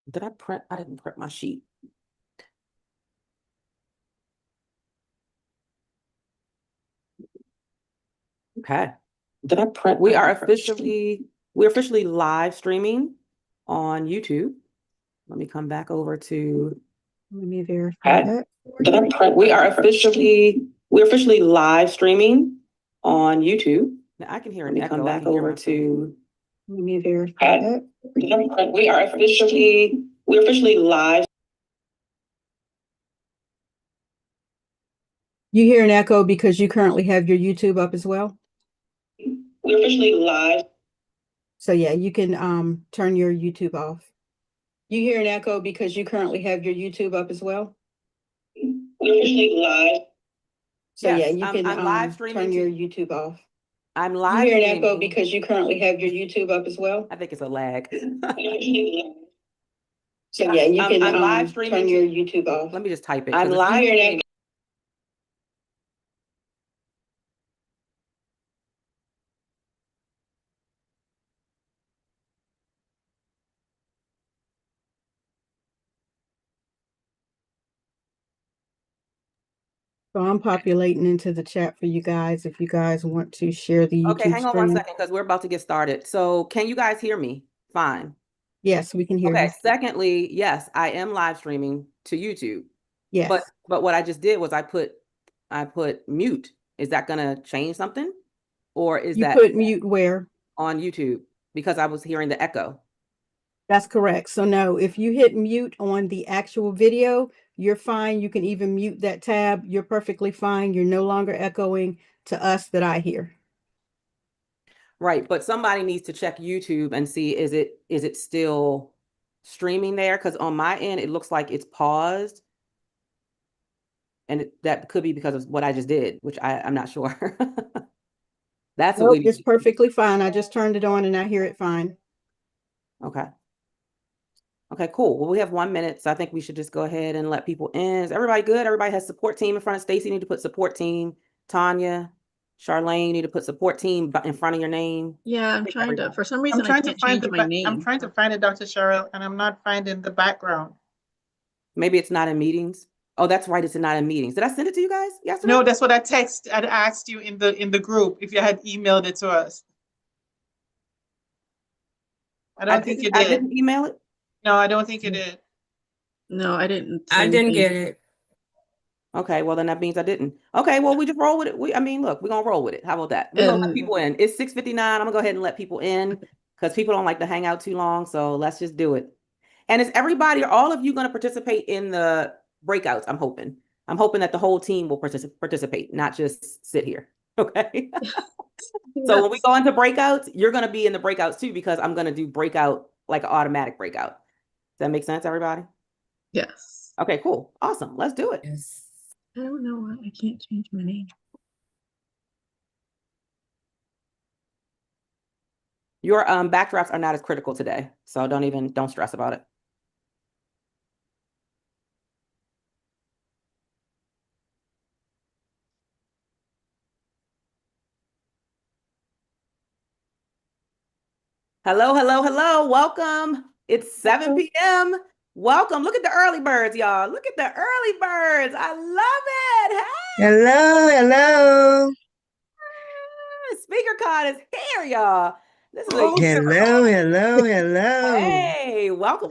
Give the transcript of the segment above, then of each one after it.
Did I print? I didn't print my sheet. Okay. Did I print? We're officially live streaming on YouTube. Let me come back over to. Let me verify that. Did I print? We're officially live streaming on YouTube. Now I can hear an echo. Come back over to. Let me verify that. Did I print? We're officially live. You hear an echo because you currently have your YouTube up as well? We're officially live. So yeah, you can turn your YouTube off. You hear an echo because you currently have your YouTube up as well? We're officially live. So yes, yeah, you can live turn your YouTube off. I'm live. You hear an echo because you currently have your YouTube up as well? I think it's a lag. So yeah, you can live turn your YouTube off. Let me just type it. I'm live. You hear an echo. So I'm populating into the chat for you guys if you guys want to share the YouTube Okay, hang on stream. 1 second because we're about to get started. So can you guys hear me? Fine. Yes, we can hear you. Okay, secondly, yes, I am live streaming to YouTube. Yes. But what I just did was I put mute. Is that gonna change something? Or is you that put mute where? On YouTube because I was hearing the echo. That's correct. So no, if you hit mute on the actual video, you're fine. You can even mute that tab. You're perfectly fine. You're no longer echoing to us that I hear. Right, but somebody needs to check YouTube and see is it still streaming there? Because on my end, it looks like it's paused. And that could be because of what I just did, which I'm not sure. That's what it's perfectly fine. I just turned it on and I hear it fine. Okay. Okay, cool. Well, we have 1 minute, so I think we should just go ahead and let people in. Is everybody good? Everybody has support team in front of Stacy. You need to put support team. Tanya, Charlene, you need to put support team in front of your name. Yeah, I'm trying to, for some reason, I can't change my name. I'm trying to find it, Dr. Cheryl, and I'm not finding the background. Maybe it's not in meetings. Oh, that's right. It's not in meetings. Did I send it to you guys yesterday? No, that's what I asked you in the group if you had emailed it to us. I don't think you did. I didn't email it? No, I don't think you did. No, I didn't. I didn't get it. Okay, well then that means I didn't. Okay, well we just roll with it. I mean, look, we're gonna roll with it. How about that? We're gonna let people in. It's 6:59. I'm gonna go ahead and let people in because people don't like to hang out too long. So let's just do it. And is everybody, are all of you gonna participate in the breakouts? I'm hoping that the whole team will participate, not just sit here. Okay. So when we go into breakouts, you're gonna be in the breakouts too, because I'm gonna do breakout, like an automatic breakout. Does that make sense, everybody? Yes. Okay, cool. Awesome. Let's do it. Yes. I don't know why I can't change my name. Your backdrafts are not as critical today, so don't stress about it. Hello, hello, hello. Welcome. It's 7 p.m. Welcome. Look at the early birds, y'all. Look at the early birds. I love it. Hey. Hello. SpeakerCon is here, y'all. This is hello. Hey, welcome.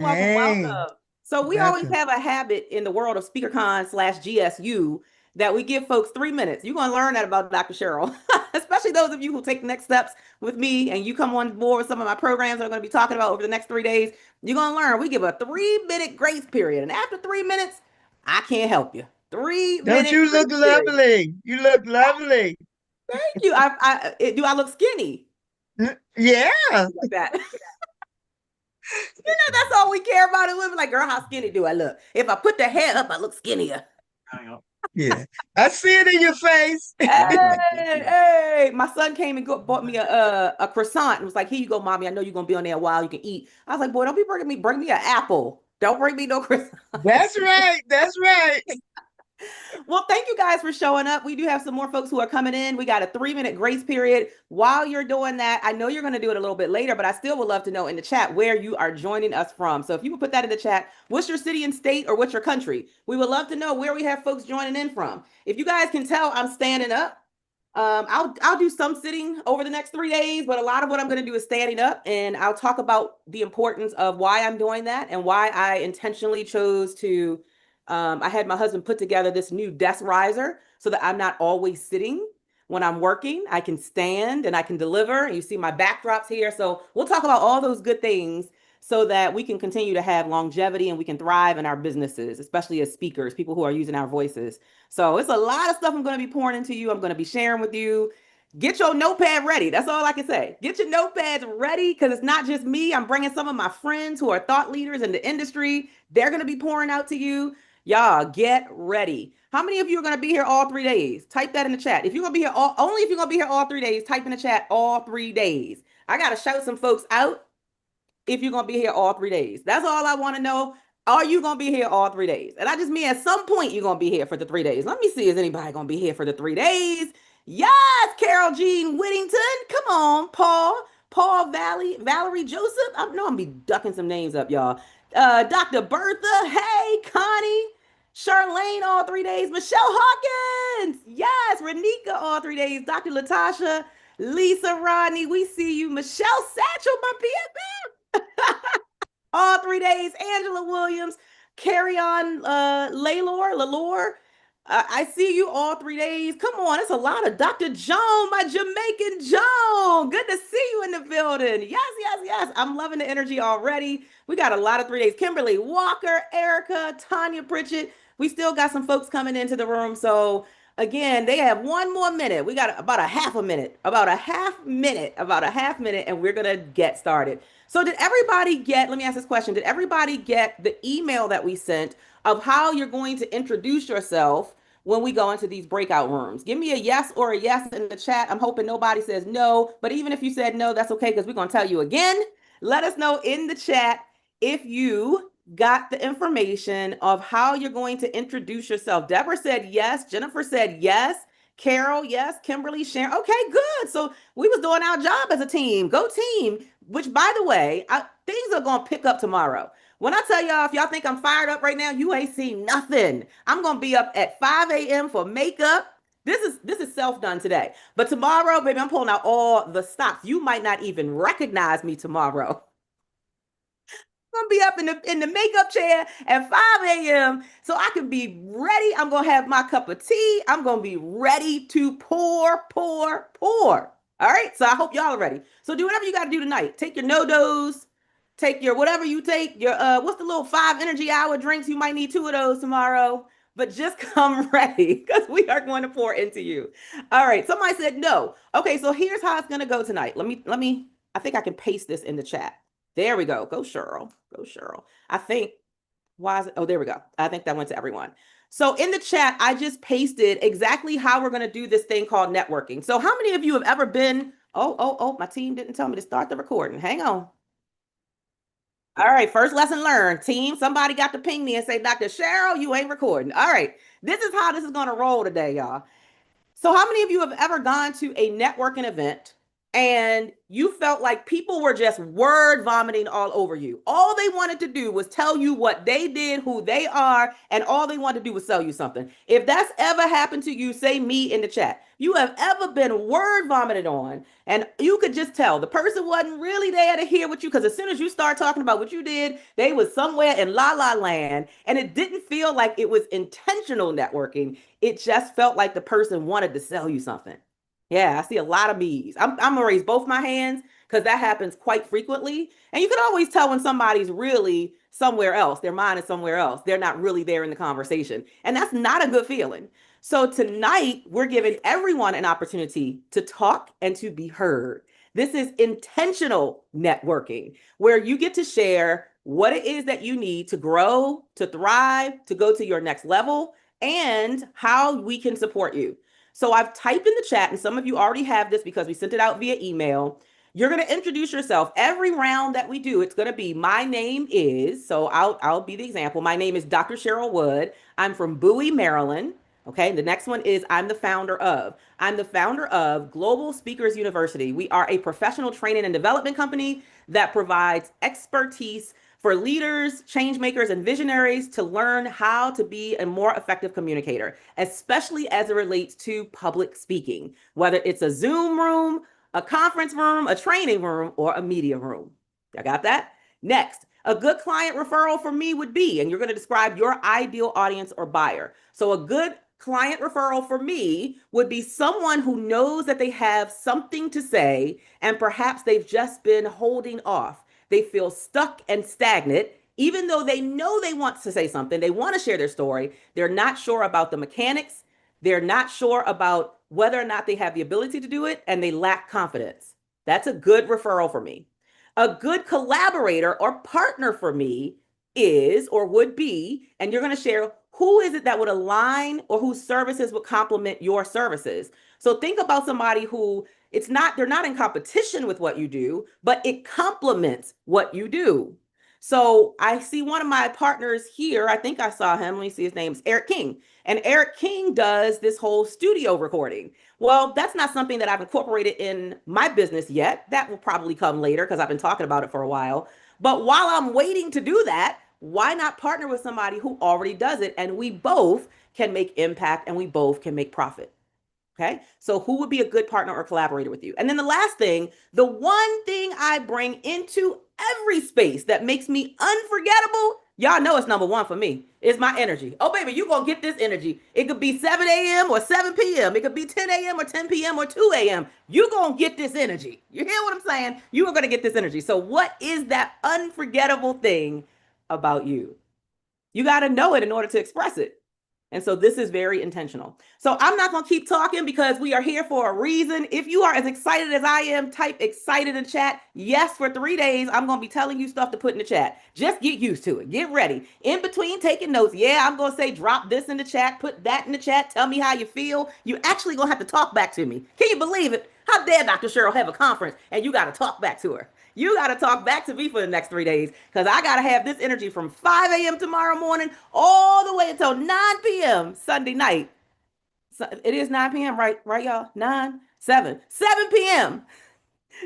So we always have a habit in the world of SpeakerCon/GSU that we give folks 3 minutes. You're going to learn that about Dr. Cheryl, especially those of you who take next steps with me and you come on board with some of my programs that I'm going to be talking about over the next 3 days. You're going to learn. We give a 3-minute grace period. And after 3 minutes, I can't help you. 3 minutes. Don't you look lovely? You look lovely. Thank you. Do I look skinny? Yeah. Like that. You know, that's all we care about in women. Like, girl, how skinny do I look? If I put the hair up, I look skinnier. Yeah, I see it in your face. Hey, my son came and bought me a croissant and was like, here you go, mommy. I know you're gonna be on there a while. You can eat. I was like, boy, don't be bring me an apple. Don't bring me no croissant. That's right. Well, thank you guys for showing up. We do have some more folks who are coming in. We got a 3-minute grace period. While you're doing that, I know you're going to do it a little bit later, but I still would love to know in the chat where you are joining us from. So if you would put that in the chat, what's your city and state or what's your country? We would love to know where we have folks joining in from. If you guys can tell, I'm standing up. I'll do some sitting over the next 3 days, but a lot of what I'm going to do is standing up, and I'll talk about the importance of why I'm doing that and why I intentionally chose to. I had my husband put together this new desk riser so that I'm not always sitting when I'm working. I can stand and I can deliver. You see my backdrops here. So we'll talk about all those good things so that we can continue to have longevity and we can thrive in our businesses, especially as speakers, people who are using our voices. So it's a lot of stuff I'm going to be pouring into you. I'm going to be sharing with you. Get your notepad ready. That's all I can say. Get your notepads ready because it's not just me. I'm bringing some of my friends who are thought leaders in the industry. They're going to be pouring out to you. Y'all get ready. How many of you are going to be here all 3 days? Type that in the chat. If you're going to be here only if you're going to be here all 3 days, type in the chat all 3 days. I got to shout some folks out if you're going to be here all 3 days. That's all I want to know. Are you going to be here all 3 days? And I just mean at some point you're going to be here for the 3 days. Let me see, is anybody going to be here for the 3 days? Yes, Carol Jean Whittington. Come on, Paul Valerie Joseph. I know I'm be ducking some names up, y'all. Dr. Bertha. Hey, Connie. Charlene all 3 days. Michelle Hawkins. Yes, Renika all 3 days. Dr. Latasha. Lisa Rodney. We see you. Michelle Satchel, my BFF. All 3 days. Angela Williams. Carry on Lalore. I see you all 3 days. Come on, it's a lot of Dr. Joan, my Jamaican Joan. Good to see you in the building. Yes. I'm loving the energy already. We got a lot of 3 days. Kimberly Walker, Erica, Tanya Pritchett. We still got some folks coming into the room. So again, they have 1 more minute. We got about a half minute, and we're gonna get started. So did everybody get, let me ask this question. Did everybody get the email that we sent of how you're going to introduce yourself when we go into these breakout rooms? Give me a yes or a yes in the chat. I'm hoping nobody says no, but even if you said no, that's okay because we're going to tell you again. Let us know in the chat if you got the information of how you're going to introduce yourself. Deborah said yes. Jennifer said yes. Carol, yes. Kimberly, Sharon. Okay, good. So we was doing our job as a team. Go team. Which, by the way, things are going to pick up tomorrow. When I tell y'all, if y'all think I'm fired up right now, you ain't seen nothing. I'm going to be up at 5 a.m. for makeup. This is self-done today. But tomorrow, baby, I'm pulling out all the stops. You might not even recognize me tomorrow. I'm gonna be up in the makeup chair at 5 a.m. so I can be ready. I'm gonna have my cup of tea. I'm gonna be ready to pour. All right. So I hope y'all are ready. So do whatever you got to do tonight. Take your no-dos, take your whatever you take, your what's the little 5 energy hour drinks? You might need 2 of those tomorrow, but just come ready because we are going to pour into you. All right. Somebody said no. Okay, so here's how it's gonna go tonight. Let me, I think I can paste this in the chat. There we go. Go Cheryl. I think, why is it? Oh, there we go. I think that went to everyone. So in the chat, I just pasted exactly how we're going to do this thing called networking. So how many of you have ever been, my team didn't tell me to start the recording. Hang on. All right, first lesson learned. Team, somebody got to ping me and say, Dr. Cheryl, you ain't recording. All right, this is how this is going to roll today, y'all. So how many of you have ever gone to a networking event and you felt like people were just word vomiting all over you? All they wanted to do was tell you what they did, who they are, and all they wanted to do was sell you something. If that's ever happened to you, say me in the chat. You have ever been word vomited on and you could just tell the person wasn't really there to hear what you, because as soon as you start talking about what you did, they was somewhere in la la land and it didn't feel like it was intentional networking. It just felt like the person wanted to sell you something. Yeah, I see a lot of me's. I'm gonna raise both my hands because that happens quite frequently. And you can always tell when somebody's really somewhere else. Their mind is somewhere else. They're not really there in the conversation. And that's not a good feeling. So tonight, we're giving everyone an opportunity to talk and to be heard. This is intentional networking, where you get to share what it is that you need to grow, to thrive, to go to your next level, and how we can support you. So I've typed in the chat, and some of you already have this because we sent it out via email. You're going to introduce yourself. Every round that we do, it's going to be, my name is, so I'll be the example. My name is Dr. Cheryl Wood. I'm from Bowie, Maryland. Okay. The next one is, I'm the founder of Global Speakers University. We are a professional training and development company that provides expertise for leaders, change makers, and visionaries to learn how to be a more effective communicator, especially as it relates to public speaking, whether it's a Zoom room, a conference room, a training room, or a media room. I got that? Next, a good client referral for me would be, and you're going to describe your ideal audience or buyer. So a good client referral for me would be someone who knows that they have something to say and perhaps they've just been holding off. They feel stuck and stagnant, even though they know they want to say something, they want to share their story. They're not sure about the mechanics. They're not sure about whether or not they have the ability to do it, and they lack confidence. That's a good referral for me. A good collaborator or partner for me is, or would be, and you're going to share who is it that would align or whose services would complement your services. So think about somebody who they're not in competition with what you do, but it complements what you do. So I see one of my partners here. I think I saw him. Let me see, his name's Eric King. And Eric King does this whole studio recording. Well, that's not something that I've incorporated in my business yet. That will probably come later because I've been talking about it for a while. But while I'm waiting to do that, why not partner with somebody who already does it? And we both can make impact and we both can make profit. Okay. So who would be a good partner or collaborator with you? And then the last thing, the one thing I bring into every space that makes me unforgettable, y'all know it's number one for me, is my energy. Oh, baby, you're going to get this energy. It could be 7 a.m. or 7 p.m. It could be 10 a.m. or 10 p.m. or 2 a.m. You're going to get this energy. You hear what I'm saying? You are going to get this energy. So what is that unforgettable thing about you? You got to know it in order to express it. And so this is very intentional. So I'm not going to keep talking because we are here for a reason. If you are as excited as I am, type excited in chat. Yes, for 3 days, I'm going to be telling you stuff to put in the chat. Just get used to it. Get ready. In between taking notes, yeah, I'm going to say drop this in the chat, put that in the chat, tell me how you feel. You're actually going to have to talk back to me. Can you believe it? How dare Dr. Cheryl have a conference and you got to talk back to her? You got to talk back to me for the next 3 days because I got to have this energy from 5 a.m. tomorrow morning all the way until 9 p.m. Sunday night. So it is 9 p.m., right, y'all? 7 p.m.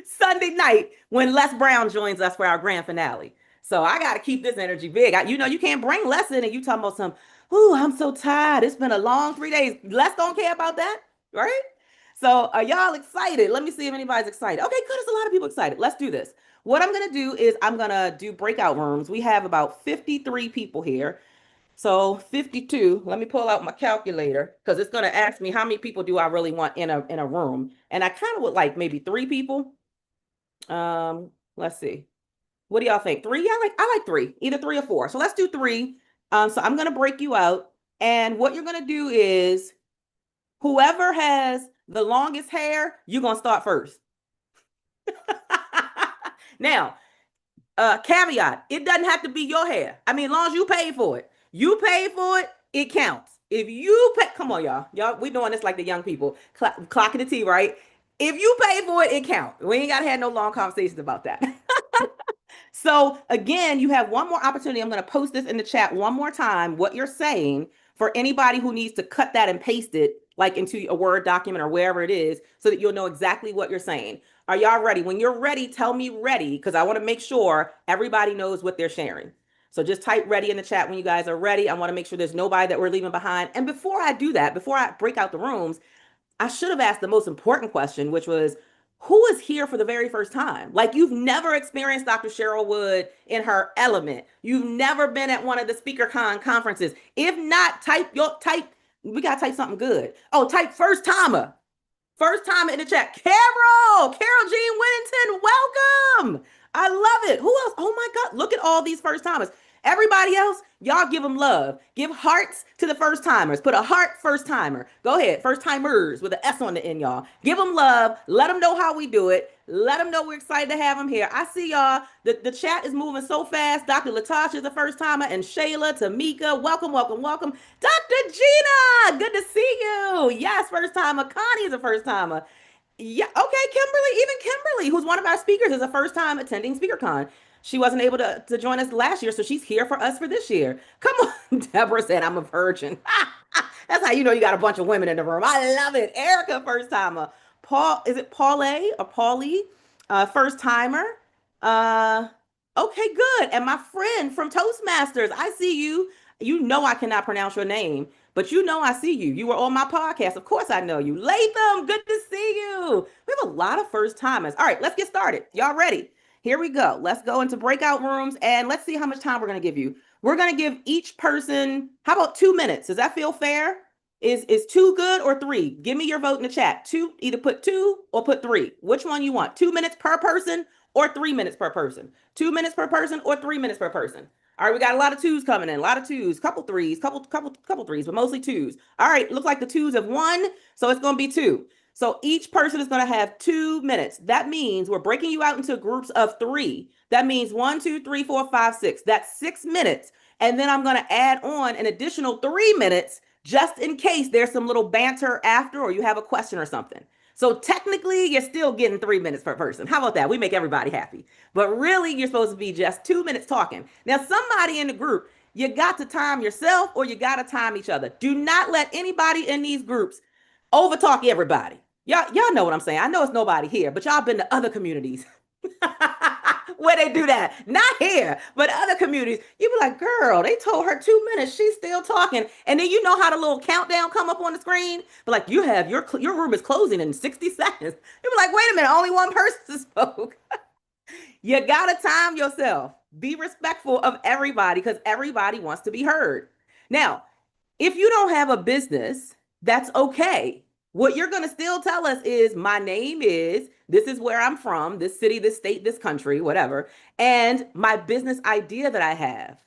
Sunday night when Les Brown joins us for our grand finale. So I got to keep this energy big. You can't bring Les in and you talking about some, ooh, I'm so tired. It's been a long 3 days. Les don't care about that, right? So are y'all excited? Let me see if anybody's excited. Okay, good. There's a lot of people excited. Let's do this. What I'm going to do is I'm going to do breakout rooms. We have about 53 people here. So 52, let me pull out my calculator because it's going to ask me how many people do I really want in a room. And I kind of would like maybe 3 people. Let's see. What do y'all think? 3? I like 3, either 3 or 4. So let's do 3. So I'm going to break you out. And what you're going to do is whoever has the longest hair, you're going to start first. Now, caveat, it doesn't have to be your hair. I mean, as long as you pay for it. You pay for it, it counts. If you pay, come on, y'all. We doing this like the young people. Clocking the T, right? If you pay for it, it counts. We ain't got to have no long conversations about that. So again, you have one more opportunity. I'm going to post this in the chat one more time, what you're saying, for anybody who needs to cut that and paste it like into a Word document or wherever it is so that you'll know exactly what you're saying. Are y'all ready? When you're ready, tell me ready, because I want to make sure everybody knows what they're sharing. So just type ready in the chat when you guys are ready. I want to make sure there's nobody that we're leaving behind. And before I do that, before I break out the rooms, I should have asked the most important question, which was, who is here for the very first time? Like, you've never experienced Dr. Cheryl Wood in her element. You've never been at one of the SpeakerCon conferences. If not, we got to type something good. Oh, type first timer. First timer in the chat. Carol Jean Whittington, welcome. I love it. Who else? Oh my God, look at all these first timers. Everybody else, y'all give them love. Give hearts to the first timers. Put a heart first timer. Go ahead, first timers with an S on the end, y'all. Give them love. Let them know how we do it. Let them know we're excited to have them here. I see y'all. The chat is moving so fast. Dr. Latasha is a first timer, and Shayla, Tamika, welcome. Dr. Gina, good to see you. Yes, first timer. Connie is a first timer. Yeah, okay, Kimberly, even Kimberly, who's one of our speakers, is a first time attending SpeakerCon. She wasn't able to join us last year, so she's here for us for this year. Come on, Deborah said, I'm a virgin. That's how you know you got a bunch of women in the room. I love it. Erica, first timer. Paul, is it Paulay or Paulie? First timer. Uh, okay, good. And my friend from Toastmasters, I see you. You know I cannot pronounce your name. But you know I see you. You were on my podcast. Of course I know you. Latham, good to see you. We have a lot of first timers. All right, let's get started. Y'all ready? Here we go. Let's go into breakout rooms and let's see how much time we're going to give you. We're going to give each person, how about 2 minutes? Does that feel fair? Is 2 good or 3? Give me your vote in the chat. 2, either put 2 or put 3. Which one you want? 2 minutes per person or 3 minutes per person? 2 minutes per person or 3 minutes per person? All right, we got a lot of 2s coming in, a lot of 2s, couple 3s, couple 3s, but mostly 2s. All right, looks like the 2s have won, so it's going to be 2. So each person is going to have 2 minutes. That means we're breaking you out into groups of 3. That means 1, 2, 3, 4, 5, 6. That's 6 minutes. And then I'm going to add on an additional 3 minutes just in case there's some little banter after or you have a question or something. So technically, you're still getting 3 minutes per person. How about that? We make everybody happy. But really, you're supposed to be just 2 minutes talking. Now, somebody in the group, you got to time yourself or you got to time each other. Do not let anybody in these groups overtalk everybody. Y'all know what I'm saying. I know it's nobody here, but y'all been to other communities where they do that. Not here, but other communities. You be like, girl, they told her 2 minutes. She's still talking. And then you know how the little countdown come up on the screen? But like you have your room is closing in 60 seconds. You be like, wait a minute, only one person spoke. You gotta time yourself. Be respectful of everybody because everybody wants to be heard. Now, if you don't have a business, that's okay. What you're going to still tell us is my name is, this is where I'm from, this city, this state, this country, whatever, and my business idea that I have.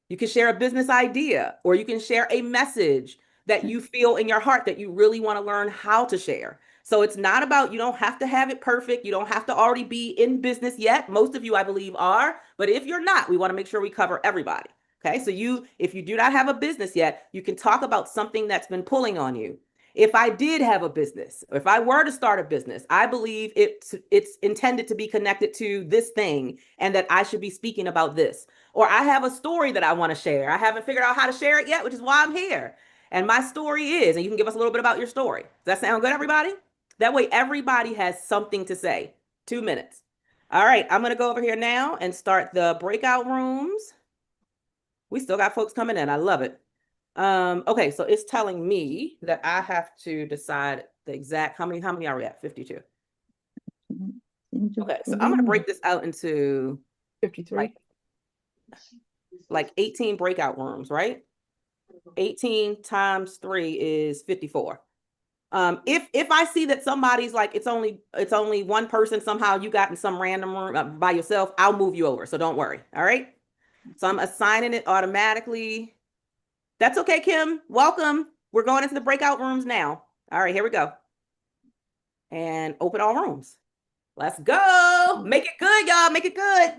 You can share a business idea or you can share a message that you feel in your heart that you really want to learn how to share. So it's not about, you don't have to have it perfect. You don't have to already be in business yet. Most of you, I believe, are. But if you're not, we want to make sure we cover everybody. Okay. So if you do not have a business yet, you can talk about something that's been pulling on you. If I did have a business, if I were to start a business, I believe it's intended to be connected to this thing and that I should be speaking about this. Or I have a story that I want to share. I haven't figured out how to share it yet, which is why I'm here. And my story is, and you can give us a little bit about your story. Does that sound good, everybody? That way everybody has something to say. 2 minutes. All right, I'm going to go over here now and start the breakout rooms. We still got folks coming in. I love it. Okay, so it's telling me that I have to decide the exact, how many are we at? 52. Okay, so I'm going to break this out into 53. like 18 breakout rooms, right? 18 times 3 is 54. If I see that somebody's like it's only one person, somehow you got in some random room by yourself, I'll move you over. So don't worry. All right. So I'm assigning it automatically. That's okay, Kim. Welcome. We're going into the breakout rooms now. All right, here we go. And open all rooms. Let's go. Make it good, y'all. Make it good.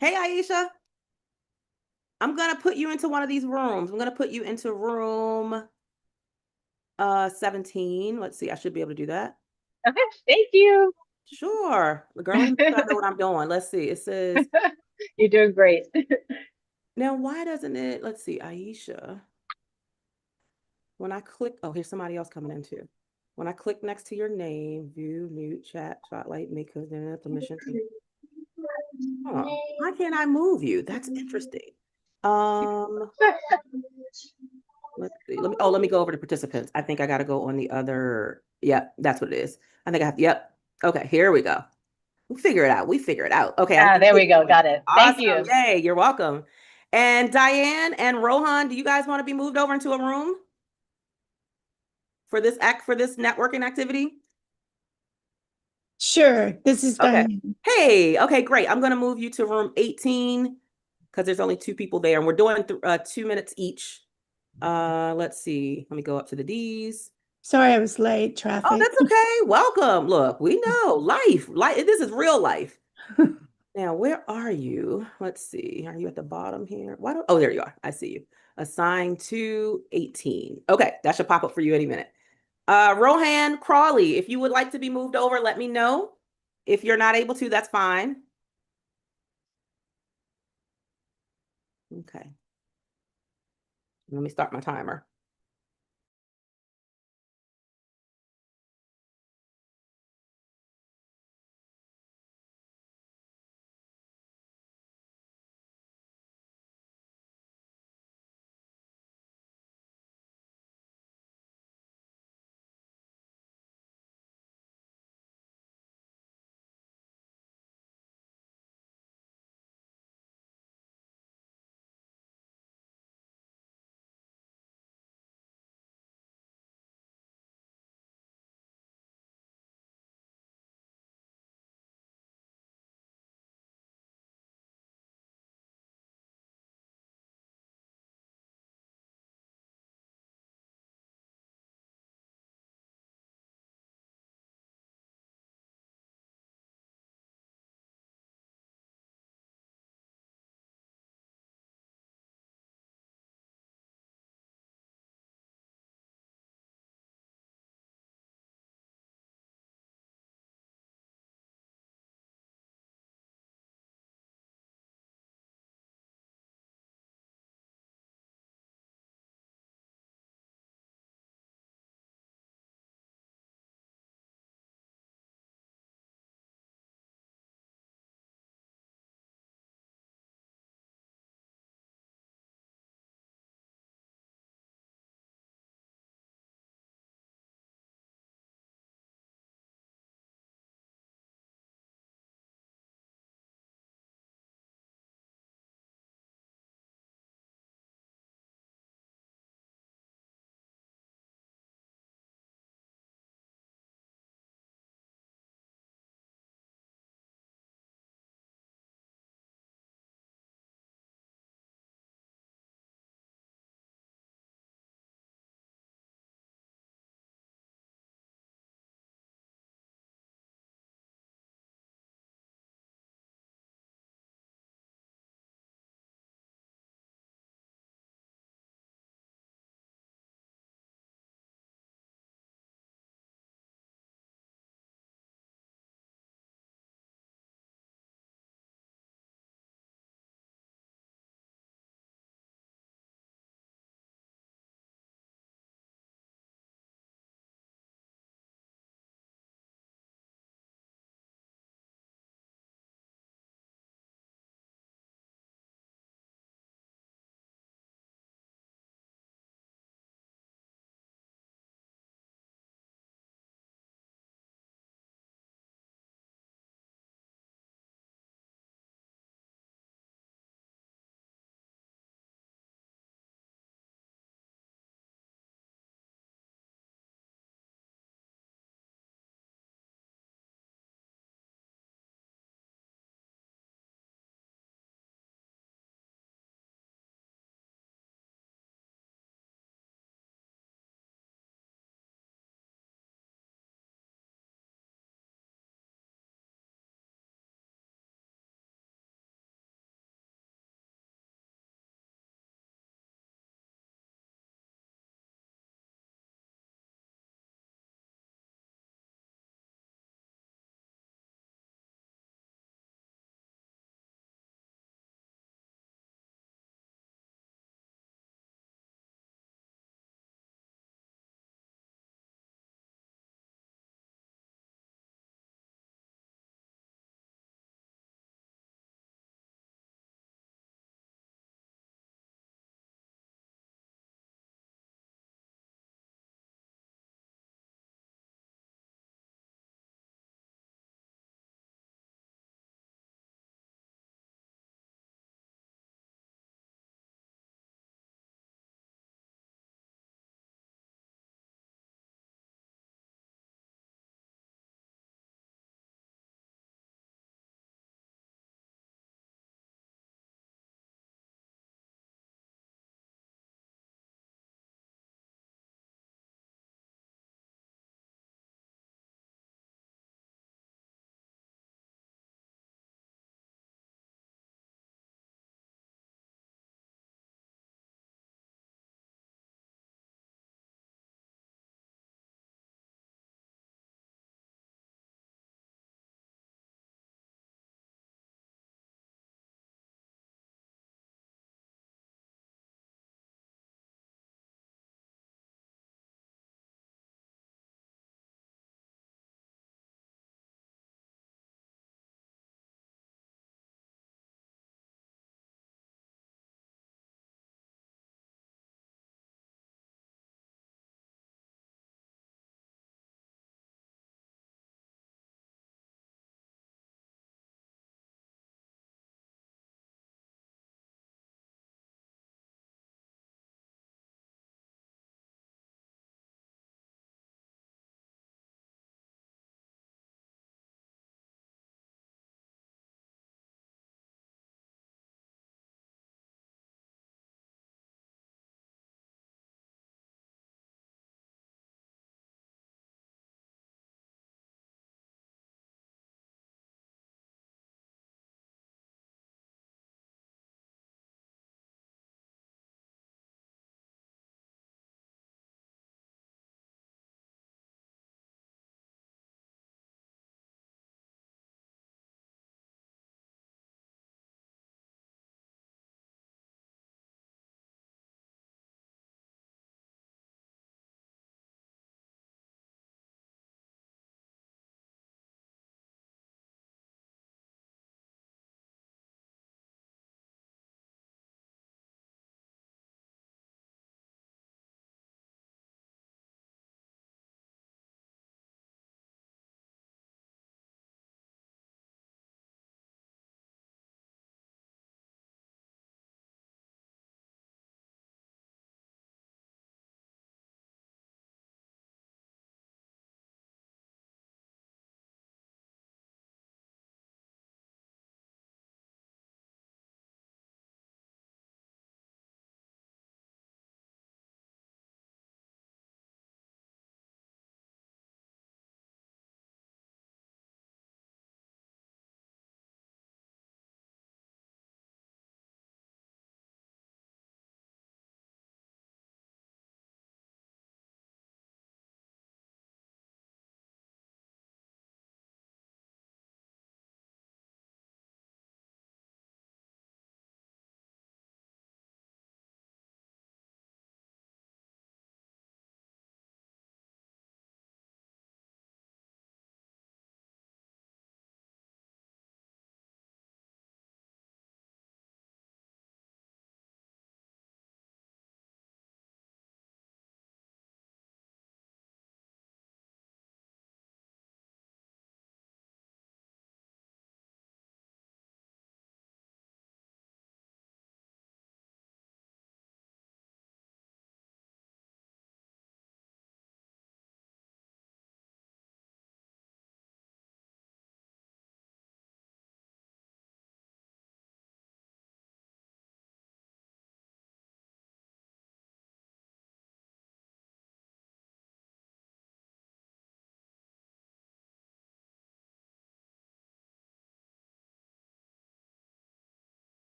Hey, Aisha. I'm going to put you into one of these rooms. I'm going to put you into room 17. Let's see. I should be able to do that. Okay, thank you. Sure. Girl, let me make sure I know what I'm doing. Let's see. It says, You're doing great. now why doesn't it, let's see, Aisha. When I click, oh, here's somebody else coming in too. When I click next to your name, view, mute, chat, spotlight, make permission. Oh, why can't I move you? That's interesting. Let's see. Let me go over to participants. I think I got to go on the other. Yep, that's what it is. I think I have. Yep. Okay, here we go. We figure it out. Okay. There we go. Got it. Awesome. Thank you. Yay, you're welcome. And Diane and Rohan, do you guys want to be moved over into a room for this networking activity? Sure. This is Okay. Diane. Hey, okay, great. I'm going to move you to room 18 because there's only 2 people there and we're doing 2 minutes each. Let's see. Let me go up to the D's. Sorry I was late. Oh, Traffic. that's okay. Welcome. Look, we know life. This is real life. Now, where are you? Let's see. Are you at the bottom here? Oh, there you are. I see you. Assigned to 18. Okay, that should pop up for you any minute. Rohan Crawley, if you would like to be moved over, let me know. If you're not able to, that's fine. Okay. Let me start my timer.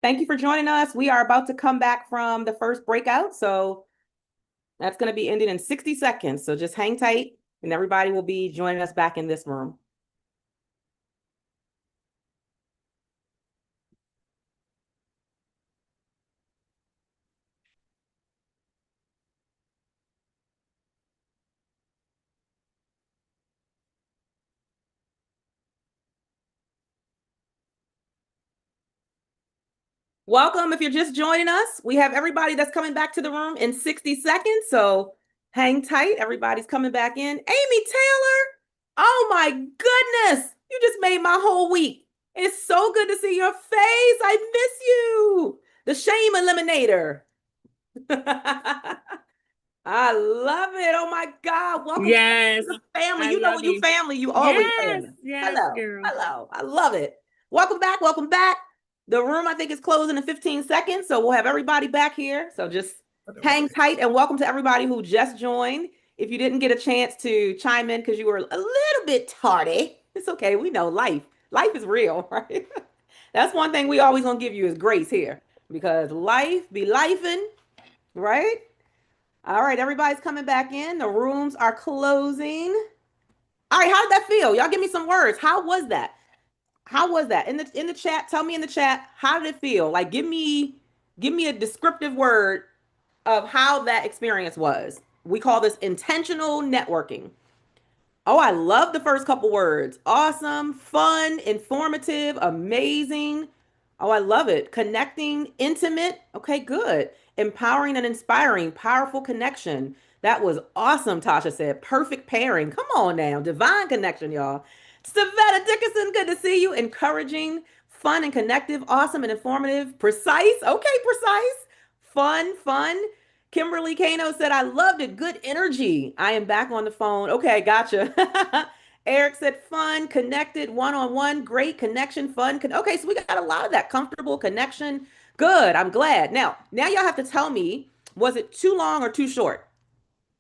Thank you for joining us. We are about to come back from the first breakout. So that's going to be ending in 60 seconds. So just hang tight and everybody will be joining us back in this room. Welcome. If you're just joining us, we have everybody that's coming back to the room in 60 seconds. So hang tight. Everybody's coming back in. Amy Taylor. Oh my goodness. You just made my whole week. It's so good to see your face. I miss you. The shame eliminator. I love it. Oh my God. Welcome Yes. to the family. I You know love when you you. family, you always Yes. family. Yes, Hello. girl. Hello. I love it. Welcome back. Welcome back. The room, I think, is closing in 15 seconds. So we'll have everybody back here. So just hang tight and welcome to everybody who just joined. If you didn't get a chance to chime in because you were a little bit tardy, it's okay. We know life. Life is real, right? That's one thing we always gonna give you is grace here because life be lifing, right? All right, everybody's coming back in. The rooms are closing. All right, how did that feel? Y'all give me some words. How was that? How was that? In the chat, tell me in the chat, how did it feel? Like give me a descriptive word of how that experience was. We call this intentional networking. Oh, I love the first couple words. Awesome, fun, informative, amazing. Oh, I love it. Connecting, intimate. Okay, good. Empowering and inspiring, powerful connection. That was awesome, Tasha said. Perfect pairing. Come on now. Divine connection, y'all. Savetta Dickinson, good to see you. Encouraging, fun and connective, awesome and informative. Precise. Okay, precise. Fun. Kimberly Kano said, I loved it. Good energy. I am back on the phone. Okay, gotcha. Eric said, fun, connected, one-on-one, great connection, fun. Okay, so we got a lot of that comfortable connection. Good. I'm glad. Now y'all have to tell me, was it too long or too short?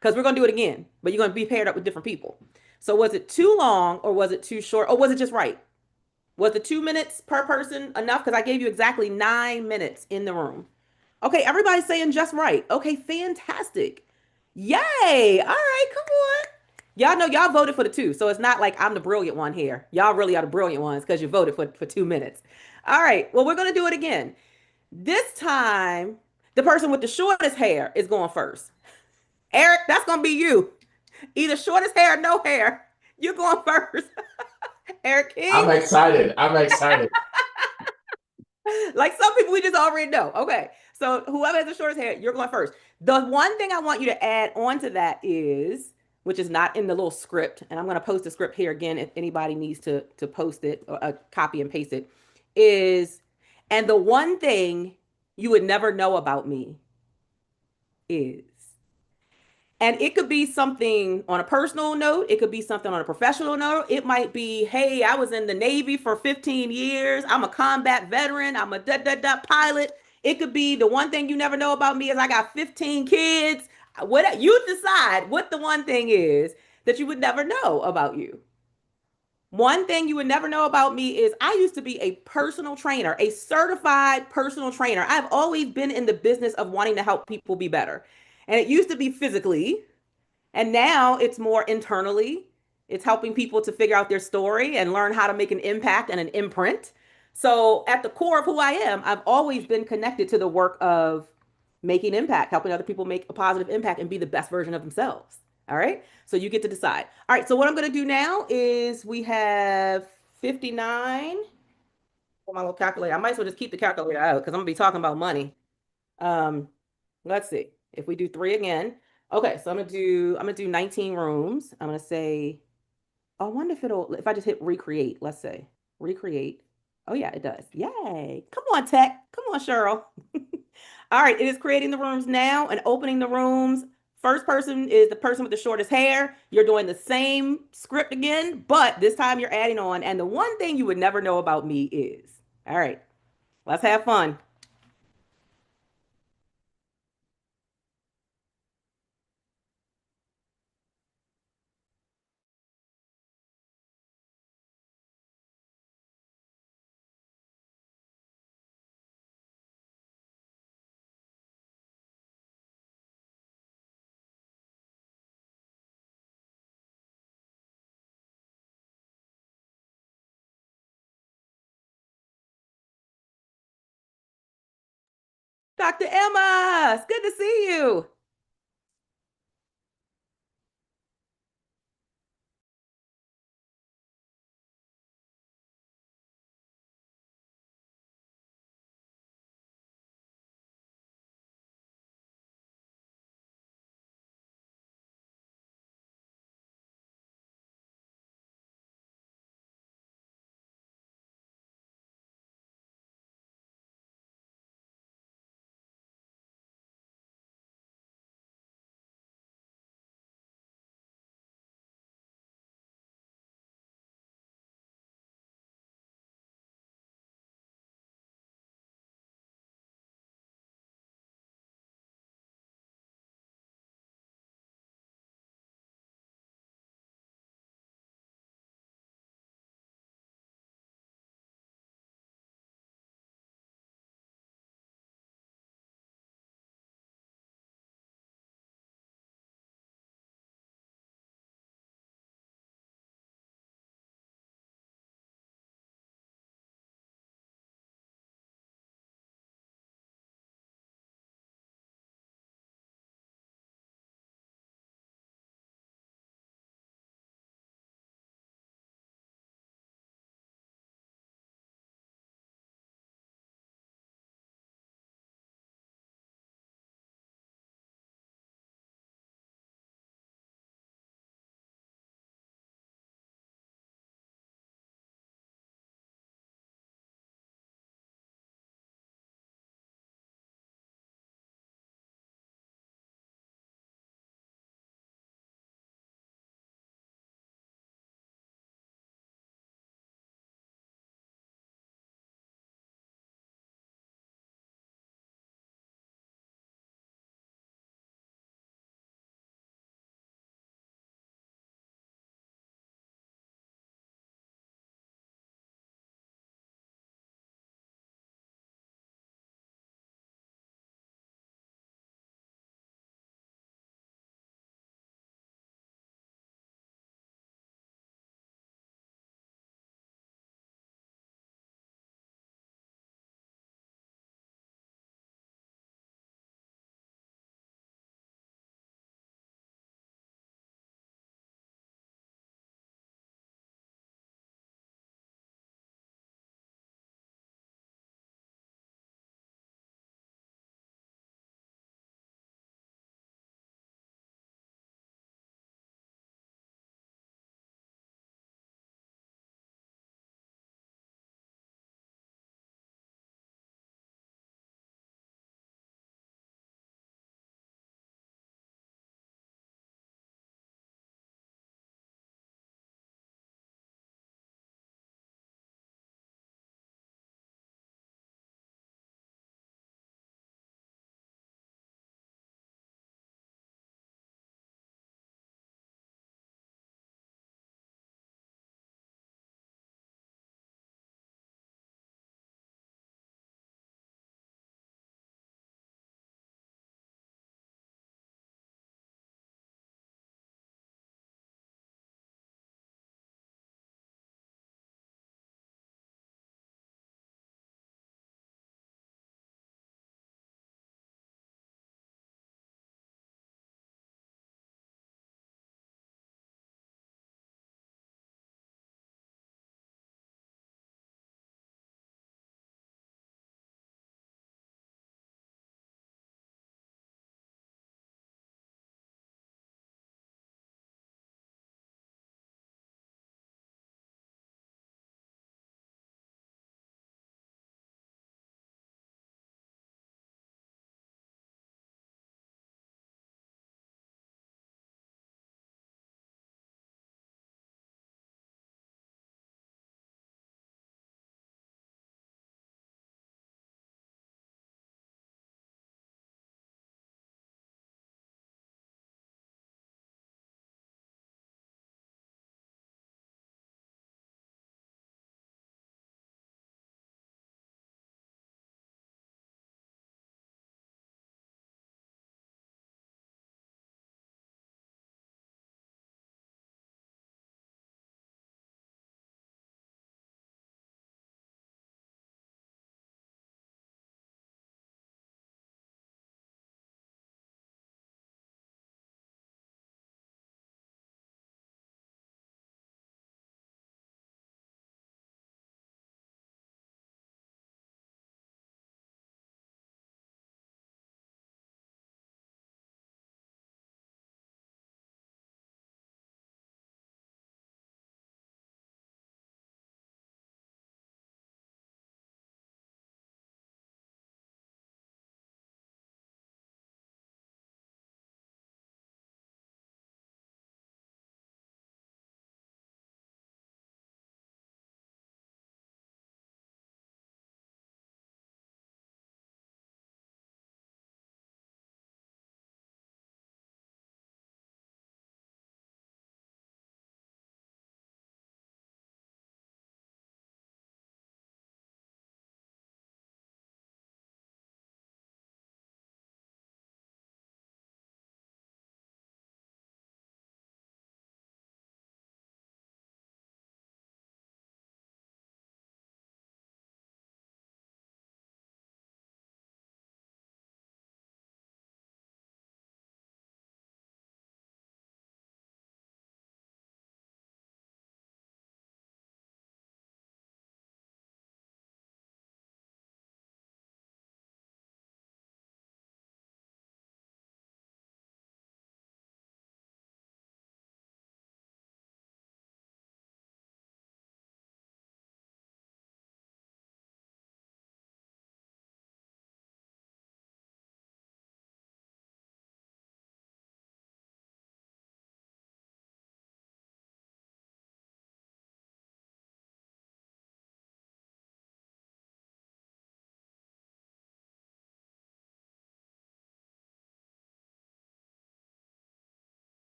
Because we're going to do it again, but you're going to be paired up with different people. So was it too long or was it too short? Or was it just right? Was the 2 minutes per person enough? Because I gave you exactly 9 minutes in the room. Okay, everybody's saying just right. Okay, fantastic. Yay. All right, come on. Y'all know y'all voted for the two. So it's not like I'm the brilliant one here. Y'all really are the brilliant ones because you voted for 2 minutes. All right, well, we're going to do it again. This time, the person with the shortest hair is going first. Eric, that's going to be you. Either shortest hair or no hair. You're going first. Eric King. I'm excited. I'm excited. Like some people we just already know. Okay. So whoever has the shortest hair, you're going first. The one thing I want you to add on to that is, which is not in the little script, and I'm going to post the script here again if anybody needs to post it or copy and paste it, is, and the one thing you would never know about me is. And it could be something on a personal note. It could be something on a professional note. It might be, hey, I was in the Navy for 15 years. I'm a combat veteran. I'm a pilot. It could be the one thing you never know about me is I got 15 kids. What you decide what the one thing is that you would never know about you. One thing you would never know about me is I used to be a personal trainer, a certified personal trainer. I've always been in the business of wanting to help people be better. And it used to be physically, and now it's more internally. It's helping people to figure out their story and learn how to make an impact and an imprint. So, at the core of who I am, I've always been connected to the work of making impact, helping other people make a positive impact and be the best version of themselves. All right. So, you get to decide. All right. So, what I'm going to do now is we have 59. My little calculator. I might as well just keep the calculator out because I'm going to be talking about money. Um, let's see. If we do 3 again. Okay, so I'm gonna do 19 rooms. I'm gonna say, oh, I wonder if I just hit recreate, let's say. Recreate. Oh yeah, it does. Yay. Come on, tech. Come on, Cheryl. All right, it is creating the rooms now and opening the rooms. First person is the person with the shortest hair. You're doing the same script again, but this time you're adding on. And the one thing you would never know about me is, all right, let's have fun. Dr. Emma, it's good to see you.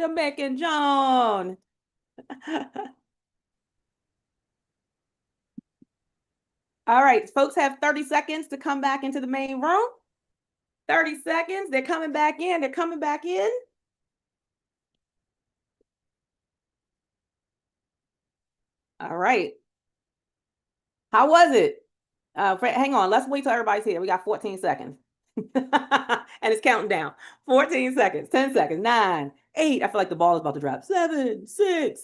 Jamaican Joan. All right, folks have 30 seconds to come back into the main room. 30 seconds. They're coming back in. They're coming back in. All right. How was it? Hang on. Let's wait till everybody's here. We got 14 seconds. And it's counting down. 14 seconds, 10 seconds, 9, 8. I feel like the ball is about to drop. 7, 6.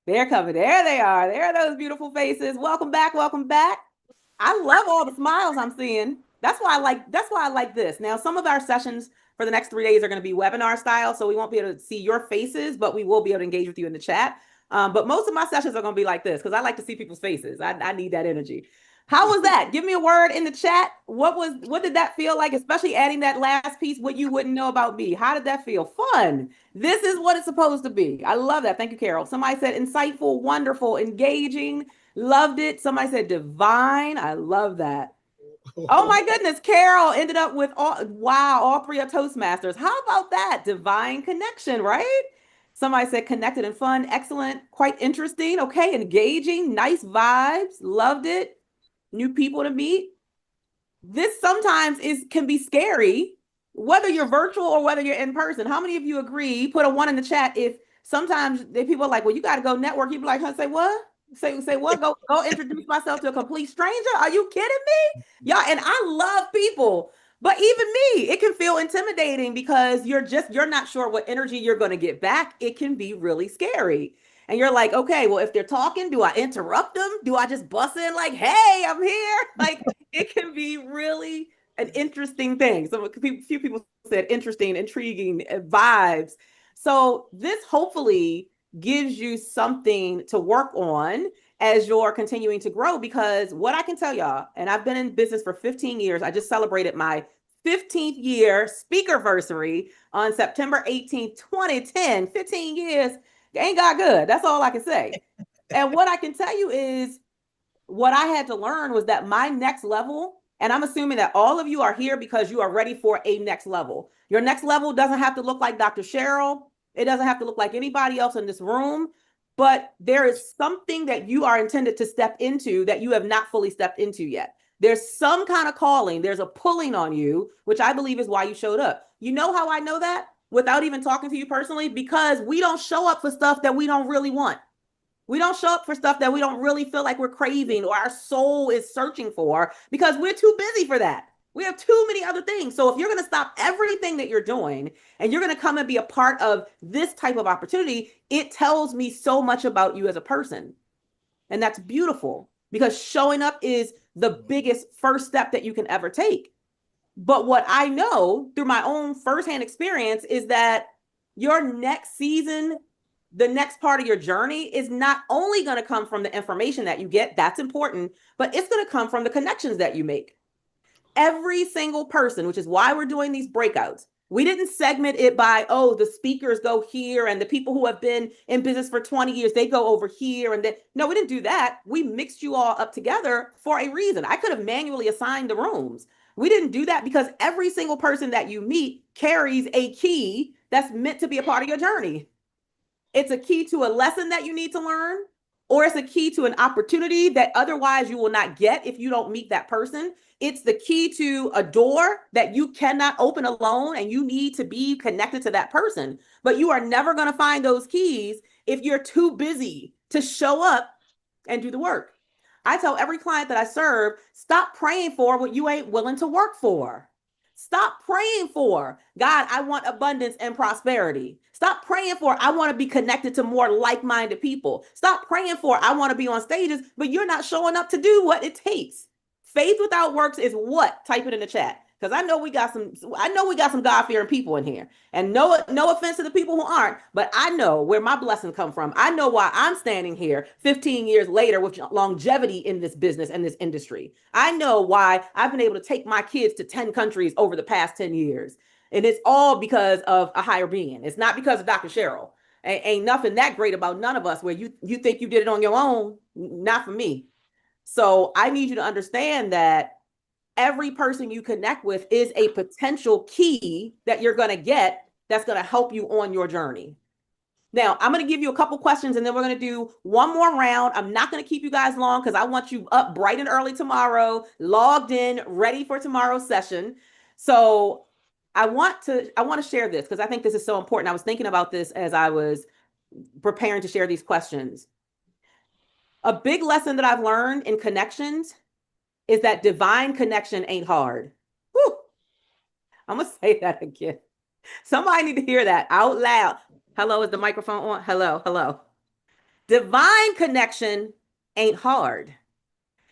They're coming. There they are. There are those beautiful faces. Welcome back. Welcome back. I love all the smiles I'm seeing. That's why I like this. Now, some of our sessions for the next 3 days are going to be webinar style, so we won't be able to see your faces, but we will be able to engage with you in the chat. But most of my sessions are going to be like this because I like to see people's faces. I need that energy. How was that? Give me a word in the chat. What did that feel like, especially adding that last piece, what you wouldn't know about me? How did that feel? Fun. This is what it's supposed to be. I love that. Thank you, Carol. Somebody said insightful, wonderful, engaging. Loved it. Somebody said divine. I love that. Oh my goodness. Carol ended up with all 3 are Toastmasters. How about that? Divine connection, right? Somebody said connected and fun. Excellent. Quite interesting. Okay. Engaging. Nice vibes. Loved it. New people to meet. This sometimes can be scary, whether you're virtual or whether you're in person. How many of you agree? Put a 1 in the chat if sometimes people are like, well, you got to go network. You be like, huh, say what? Say what? Go introduce myself to a complete stranger. Are you kidding me? Yeah, and I love people, but even me, it can feel intimidating because you're not sure what energy you're going to get back. It can be really scary. And you're like, okay, well, if they're talking, do I interrupt them? Do I just bust in like, hey, I'm here? Like, it can be really an interesting thing. So a few people said interesting, intriguing vibes. So this hopefully gives you something to work on as you're continuing to grow, because what I can tell y'all, and I've been in business for 15 years. I just celebrated my 15th year speakerversary on September 18th, 2010, 15 years. Ain't God good. That's all I can say. And what I can tell you is what I had to learn was that my next level, and I'm assuming that all of you are here because you are ready for a next level. Your next level doesn't have to look like Dr. Cheryl. It doesn't have to look like anybody else in this room, but there is something that you are intended to step into that you have not fully stepped into yet. There's some kind of calling. There's a pulling on you, which I believe is why you showed up. You know how I know that? Without even talking to you personally, because we don't show up for stuff that we don't really want. We don't show up for stuff that we don't really feel like we're craving or our soul is searching for because we're too busy for that. We have too many other things. So if you're going to stop everything that you're doing and you're going to come and be a part of this type of opportunity, it tells me so much about you as a person. And that's beautiful because showing up is the biggest first step that you can ever take. But what I know through my own firsthand experience is that your next season, the next part of your journey is not only going to come from the information that you get, that's important, but it's going to come from the connections that you make. Every single person, which is why we're doing these breakouts. We didn't segment it by, oh, the speakers go here and the people who have been in business for 20 years, they go over here. And then, no, we didn't do that. We mixed you all up together for a reason. I could have manually assigned the rooms. We didn't do that because every single person that you meet carries a key that's meant to be a part of your journey. It's a key to a lesson that you need to learn, or it's a key to an opportunity that otherwise you will not get if you don't meet that person. It's the key to a door that you cannot open alone, and you need to be connected to that person. But you are never going to find those keys if you're too busy to show up and do the work. I tell every client that I serve, stop praying for what you ain't willing to work for. Stop praying for, God, I want abundance and prosperity. Stop praying for, I want to be connected to more like-minded people. Stop praying for, I want to be on stages, but you're not showing up to do what it takes. Faith without works is what? Type it in the chat. Because I know we got some God-fearing people in here. And no offense to the people who aren't, but I know where my blessing come from. I know why I'm standing here 15 years later with longevity in this business and this industry. I know why I've been able to take my kids to 10 countries over the past 10 years. And it's all because of a higher being. It's not because of Dr. Cheryl. Ain't nothing that great about none of us where you think you did it on your own. Not for me. So I need you to understand that every person you connect with is a potential key that you're going to get that's going to help you on your journey. Now, I'm going to give you a couple questions and then we're going to do one more round. I'm not going to keep you guys long because I want you up bright and early tomorrow, logged in, ready for tomorrow's session. So I want to share this because I think this is so important. I was thinking about this as I was preparing to share these questions. A big lesson that I've learned in connections is that divine connection ain't hard. Whew. I'm going to say that again. Somebody need to hear that out loud. Hello, is the microphone on? Hello, hello. Divine connection ain't hard.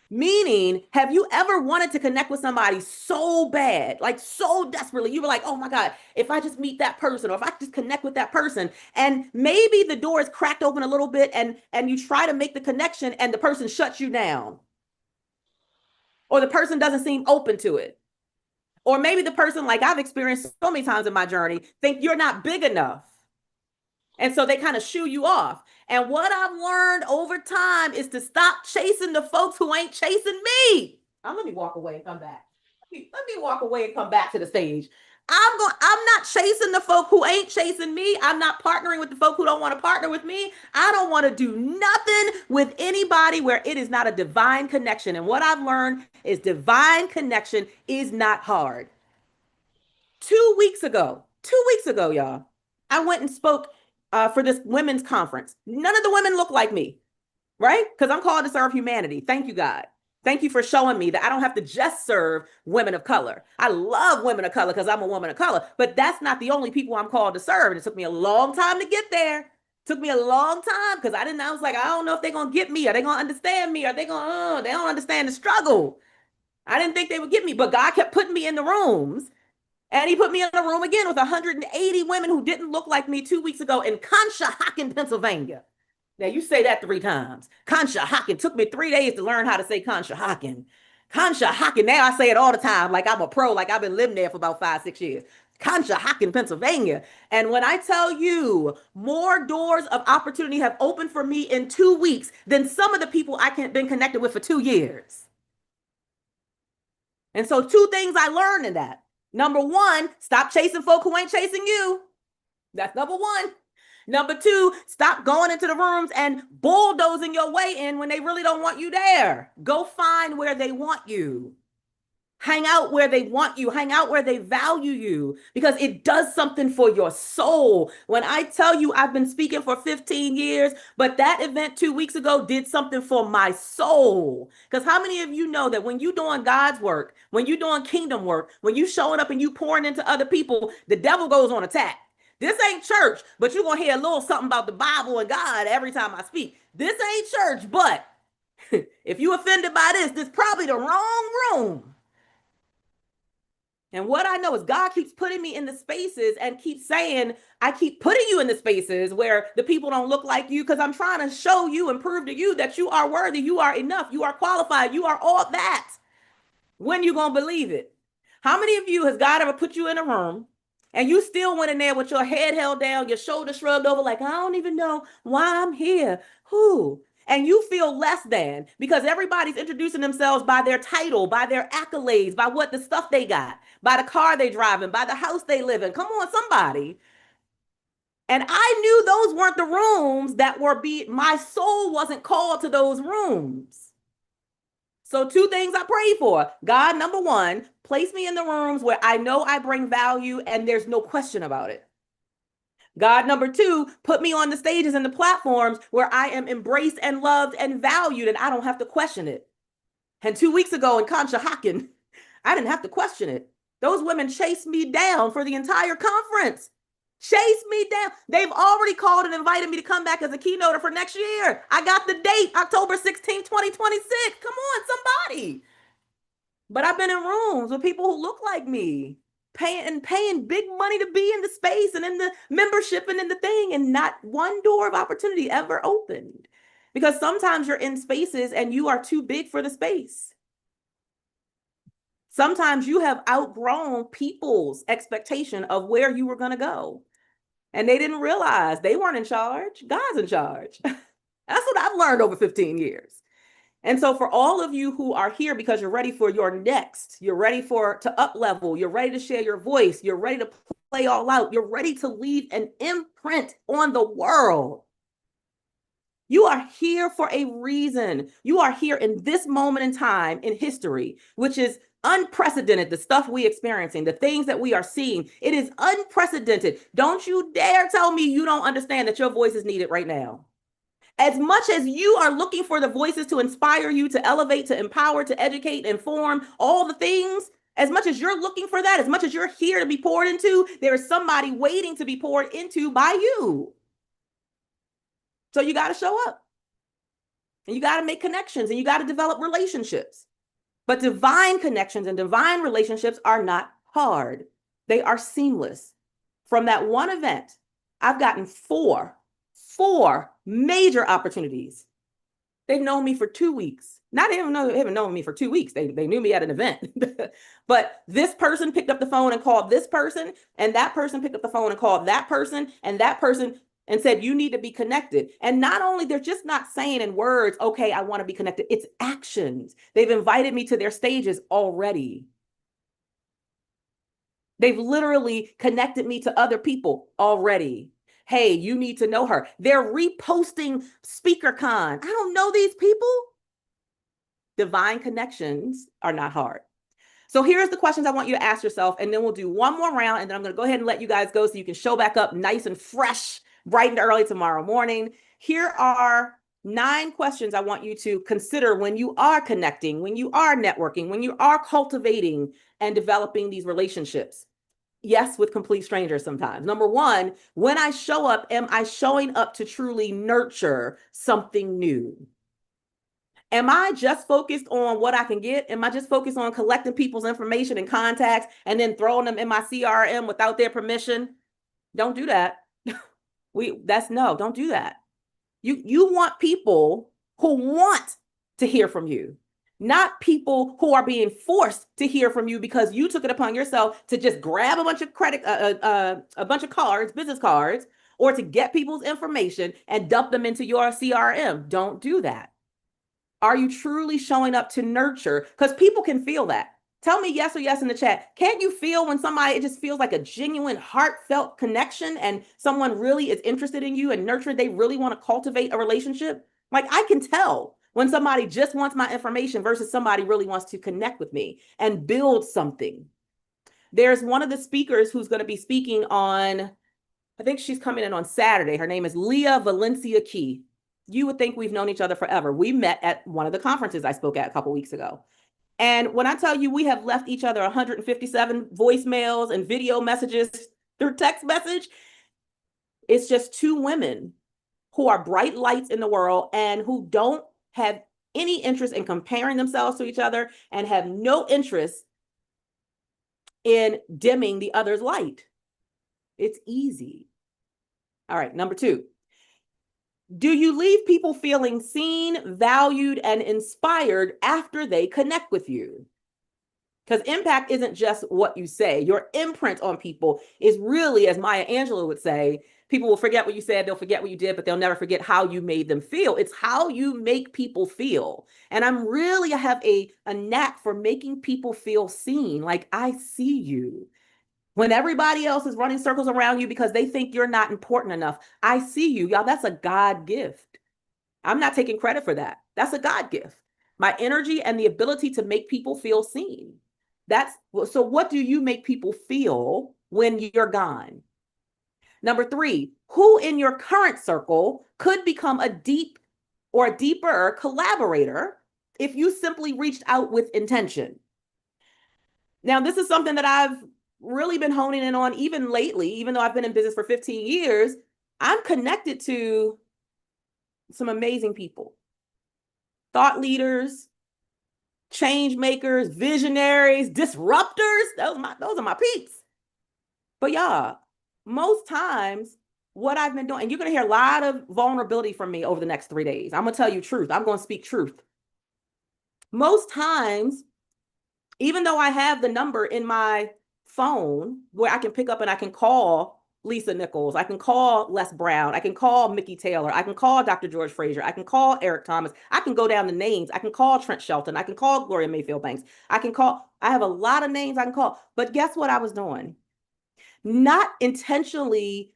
Meaning, have you ever wanted to connect with somebody so bad, like so desperately? You were like, oh my God, if I just meet that person or if I just connect with that person, and maybe the door is cracked open a little bit and you try to make the connection and the person shuts you down. Or the person doesn't seem open to it. Or maybe the person, like I've experienced so many times in my journey, think you're not big enough. And so they kind of shoo you off. And what I've learned over time is to stop chasing the folks who ain't chasing me. Let me walk away and come back. Let me walk away and come back to the stage. I'm not chasing the folk who ain't chasing me. I'm not partnering with the folk who don't want to partner with me. I don't want to do nothing with anybody where it is not a divine connection. And what I've learned is divine connection is not hard. 2 weeks ago, y'all, I went and spoke for this women's conference. None of the women look like me, right? Because I'm called to serve humanity. Thank you, God. Thank you for showing me that I don't have to just serve women of color. I love women of color because I'm a woman of color, but that's not the only people I'm called to serve. And it took me a long time to get there. It took me a long time because I was like, I don't know if they're going to get me. Are they going to understand me? Are they going, they don't understand the struggle. I didn't think they would get me, but God kept putting me in the rooms. And he put me in a room again with 180 women who didn't look like me 2 weeks ago in Conshohocken, Pennsylvania. Now you say that 3 times. Conshohocken. Took me 3 days to learn how to say Conshohocken. Conshohocken. Now I say it all the time like I'm a pro, like I've been living there for about 5-6 years. Conshohocken, Pennsylvania. And when I tell you more doors of opportunity have opened for me in 2 weeks than some of the people I've been connected with for 2 years. And so 2 things I learned in that. Number 1, stop chasing folk who ain't chasing you. That's number 1. Number 2, stop going into the rooms and bulldozing your way in when they really don't want you there. Go find where they want you. Hang out where they want you. Hang out where they value you because it does something for your soul. When I tell you I've been speaking for 15 years, but that event 2 weeks ago did something for my soul. Because how many of you know that when you're doing God's work, when you're doing kingdom work, when you showing up and you pouring into other people, the devil goes on attack. This ain't church, but you're going to hear a little something about the Bible and God every time I speak. This ain't church, but if you offended by this probably the wrong room. And what I know is God keeps putting me in the spaces and keeps saying, I keep putting you in the spaces where the people don't look like you because I'm trying to show you and prove to you that you are worthy, you are enough, you are qualified, you are all that. When you going to believe it? How many of you has God ever put you in a room and you still went in there with your head held down, your shoulders shrugged over like, I don't even know why I'm here. Who? And you feel less than because everybody's introducing themselves by their title, by their accolades, by what the stuff they got, by the car they driving, by the house they live in. Come on, somebody. And I knew those weren't the rooms that were my soul wasn't called to those rooms. So 2 things I prayed for. God, number 1, place me in the rooms where I know I bring value and there's no question about it. God, number 2, put me on the stages and the platforms where I am embraced and loved and valued and I don't have to question it. And 2 weeks ago in Conshohocken, I didn't have to question it. Those women chased me down for the entire conference. Chased me down. They've already called and invited me to come back as a keynoter for next year. I got the date, October 16, 2026. Come on, somebody. But I've been in rooms with people who look like me. Paying big money to be in the space and in the membership and in the thing, and not one door of opportunity ever opened. Because sometimes you're in spaces and you are too big for the space. Sometimes you have outgrown people's expectation of where you were going to go. And they didn't realize they weren't in charge. God's in charge. That's what I've learned over 15 years. And so for all of you who are here because you're ready for your next, you're ready to up level, you're ready to share your voice, you're ready to play all out. You're ready to leave an imprint on the world. You are here for a reason. You are here in this moment in time in history, which is unprecedented. The stuff we experiencing, the things that we are seeing, it is unprecedented. Don't you dare tell me you don't understand that your voice is needed right now. As much as you are looking for the voices to inspire you, to elevate, to empower, to educate, inform, all the things, as much as you're looking for that, as much as you're here to be poured into, there is somebody waiting to be poured into by you. So you got to show up. And you got to make connections and you got to develop relationships. But divine connections and divine relationships are not hard. They are seamless. From that one event, I've gotten four major opportunities. They've known me for 2 weeks. Not even know they haven't known me for 2 weeks. They knew me at an event. But this person picked up the phone and called this person, and that person picked up the phone and called that person, and that person and said, you need to be connected. And not only, they're just not saying in words, okay, I want to be connected. It's actions. They've invited me to their stages already. They've literally connected me to other people already. Hey, you need to know her. They're reposting SpeakerCon. I don't know these people. Divine connections are not hard. So here's the questions I want you to ask yourself, and then we'll do one more round, and then I'm going to go ahead and let you guys go so you can show back up nice and fresh, bright and early tomorrow morning. Here are 9 questions I want you to consider when you are connecting, when you are networking, when you are cultivating and developing these relationships. Yes, with complete strangers sometimes. Number 1, when I show up, am I showing up to truly nurture something new? Am I just focused on what I can get? Am I just focused on collecting people's information and contacts and then throwing them in my CRM without their permission? Don't do that. Don't do that. You want people who want to hear from you, not people who are being forced to hear from you because you took it upon yourself to just grab a bunch of a bunch of cards, business cards, or to get people's information and dump them into your CRM. Don't do that. Are you truly showing up to nurture? Because people can feel that. Tell me yes or yes in the chat. Can't you feel when somebody, it just feels like a genuine, heartfelt connection and someone really is interested in you and nurtured, they really want to cultivate a relationship? Like I can tell when somebody just wants my information versus somebody really wants to connect with me and build something. There's one of the speakers who's going to be speaking on, I think she's coming in on Saturday. Her name is Leah Valencia Key. You would think we've known each other forever. We met at one of the conferences I spoke at a couple weeks ago. And when I tell you we have left each other 157 voicemails and video messages through text message, it's just 2 women who are bright lights in the world and who don't have any interest in comparing themselves to each other and have no interest in dimming the other's light. It's easy. All right, number 2. Do you leave people feeling seen, valued, and inspired after they connect with you? Because impact isn't just what you say. Your imprint on people is really, as Maya Angelou would say, people will forget what you said, they'll forget what you did, but they'll never forget how you made them feel. It's how you make people feel. And I have a knack for making people feel seen, like I see you. When everybody else is running circles around you because they think you're not important enough, I see you. Y'all, that's a God gift. I'm not taking credit for that. That's a God gift. My energy and the ability to make people feel seen. So what do you make people feel when you're gone? Number 3, who in your current circle could become a deeper collaborator if you simply reached out with intention? Now, this is something that I've really been honing in on even lately, even though I've been in business for 15 years, I'm connected to some amazing people, thought leaders, change makers, visionaries, disruptors. Those are my peeps. But y'all, most times what I've been doing, and you're going to hear a lot of vulnerability from me over the next 3 days. I'm going to tell you truth. I'm going to speak truth. Most times, even though I have the number in my phone where I can pick up and I can call Lisa Nichols, I can call Les Brown, I can call Mickey Taylor, I can call Dr. George Fraser, I can call Eric Thomas, I can go down the names, I can call Trent Shelton, I can call Gloria Mayfield Banks, I have a lot of names I can call. But guess what I was doing? not intentionally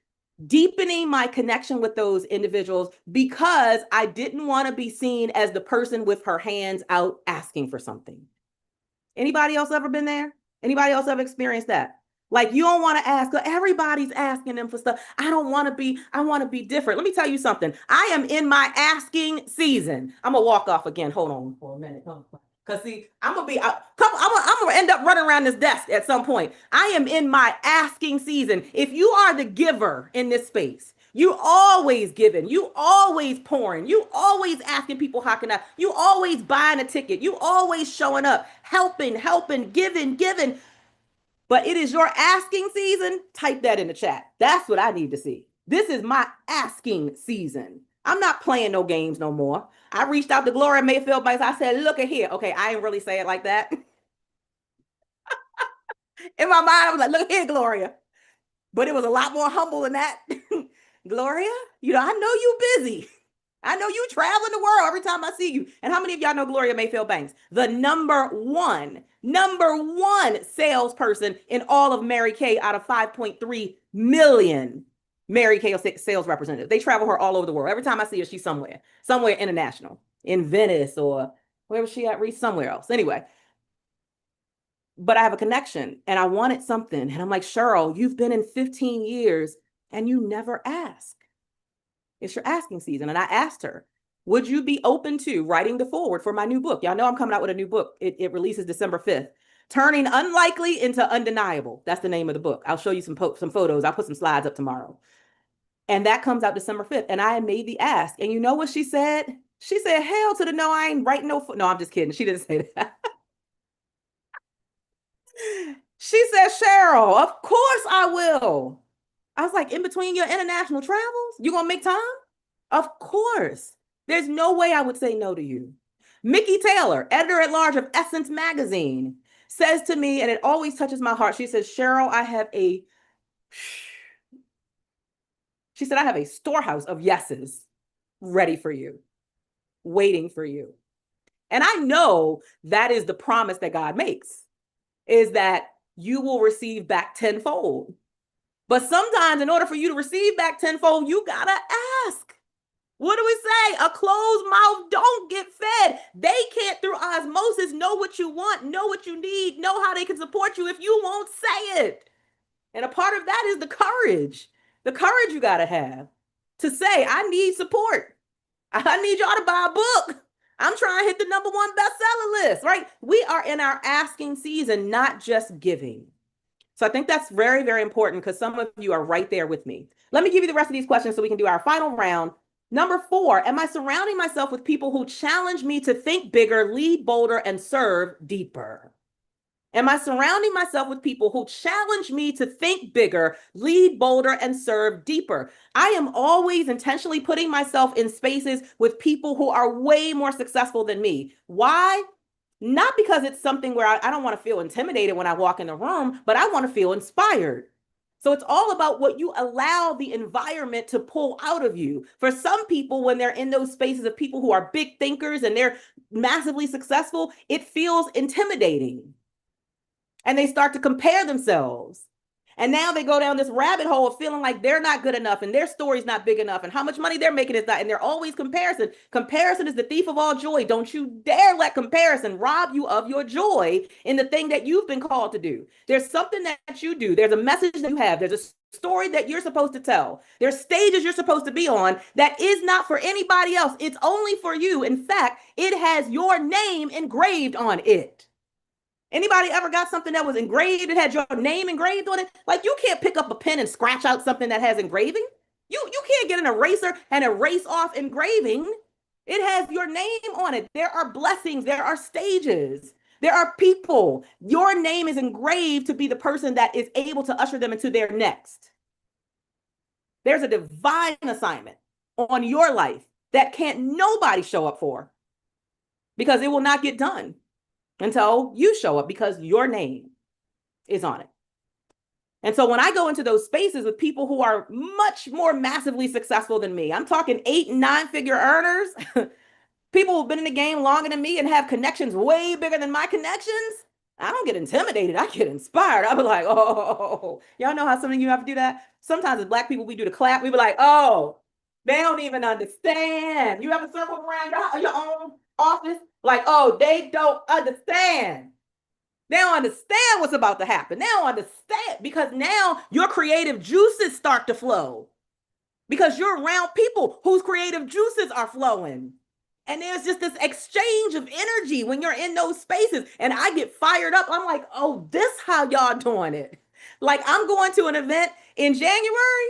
deepening my connection with those individuals because I didn't want to be seen as the person with her hands out asking for something. Anybody else ever been there? Anybody else ever experienced that? Like, you don't want to ask, everybody's asking them for stuff. I want to be different. Let me tell you something. I am in my asking season. I'm gonna walk off again. Hold on for a minute. Cause see, I'm gonna end up running around this desk at some point. I am in my asking season. If you are the giver in this space, you always giving, you always pouring, you always asking people how can I, you always buying a ticket, you always showing up, helping, giving. But it is your asking season. Type that in the chat. That's what I need to see. This is my asking season. I'm not playing no games no more. I reached out to Gloria Mayfield Banks. I said, look at here. Okay, I didn't really say it like that. In my mind, I was like, look here, Gloria. But it was a lot more humble than that. Gloria, I know you busy. I know you traveling the world every time I see you. And how many of y'all know Gloria Mayfield Banks? The number one salesperson in all of Mary Kay out of 5.3 million Mary Kay sales representatives. They travel her all over the world. Every time I see her, she's somewhere international, in Venice or where was she at, Reese? Somewhere else. Anyway, but I have a connection and I wanted something. And I'm like, Cheryl, you've been in 15 years and you never ask. It's your asking season. And I asked her, would you be open to writing the foreword for my new book? Y'all know I'm coming out with a new book. It releases December 5th. Turning Unlikely into Undeniable. That's the name of the book. I'll show you some photos. I'll put some slides up tomorrow. And that comes out December 5th. And I made the ask. And you know what she said? She said, hell to the no, I ain't writing no. No, I'm just kidding. She didn't say that. She said, Cheryl, of course I will. I was like, in between your international travels, you gonna make time? Of course. There's no way I would say no to you. Mickey Taylor, editor-at-large of Essence Magazine, says to me, and it always touches my heart, she says, Cheryl, I have a storehouse of yeses ready for you, waiting for you. And I know that is the promise that God makes, is that you will receive back tenfold. But sometimes in order for you to receive back tenfold, you gotta ask. What do we say? A closed mouth don't get fed. They can't, through osmosis, know what you want, know what you need, know how they can support you if you won't say it. And a part of that is the courage you gotta have to say, I need support. I need y'all to buy a book. I'm trying to hit the #1 bestseller list, right? We are in our asking season, not just giving. So I think that's very, very important because some of you are right there with me. Let me give you the rest of these questions so we can do our final round. Number 4, am I surrounding myself with people who challenge me to think bigger, lead bolder, and serve deeper? Am I surrounding myself with people who challenge me to think bigger, lead bolder, and serve deeper? I am always intentionally putting myself in spaces with people who are way more successful than me. Why? Not because it's something where I don't want to feel intimidated when I walk in the room, but I want to feel inspired. So it's all about what you allow the environment to pull out of you. For some people, when they're in those spaces of people who are big thinkers and they're massively successful, it feels intimidating. And they start to compare themselves. And now they go down this rabbit hole of feeling like they're not good enough and their story's not big enough and how much money they're making is not. And they're always comparison. Comparison is the thief of all joy. Don't you dare let comparison rob you of your joy in the thing that you've been called to do. There's something that you do. There's a message that you have. There's a story that you're supposed to tell. There's stages you're supposed to be on that is not for anybody else. It's only for you. In fact, it has your name engraved on it. Anybody ever got something that was engraved? It had your name engraved on it. Like, you can't pick up a pen and scratch out something that has engraving. You can't get an eraser and erase off engraving. It has your name on it. There are blessings. There are stages. There are people. Your name is engraved to be the person that is able to usher them into their next. There's a divine assignment on your life that can't nobody show up for, because it will not get done until you show up, because your name is on it. And so when I go into those spaces with people who are much more massively successful than me, I'm talking 8 and 9-figure earners, people who've been in the game longer than me and have connections way bigger than my connections, I don't get intimidated. I get inspired. I be like, oh, y'all know how some of you have to do that? Sometimes as Black people, we do the clap. We be like, oh, they don't even understand. You ever circled around your own office? Like, oh, they don't understand. They don't understand what's about to happen. They don't understand because now your creative juices start to flow because you're around people whose creative juices are flowing. And there's just this exchange of energy when you're in those spaces. And I get fired up. I'm like, oh, this how y'all doing it. Like I'm going to an event in January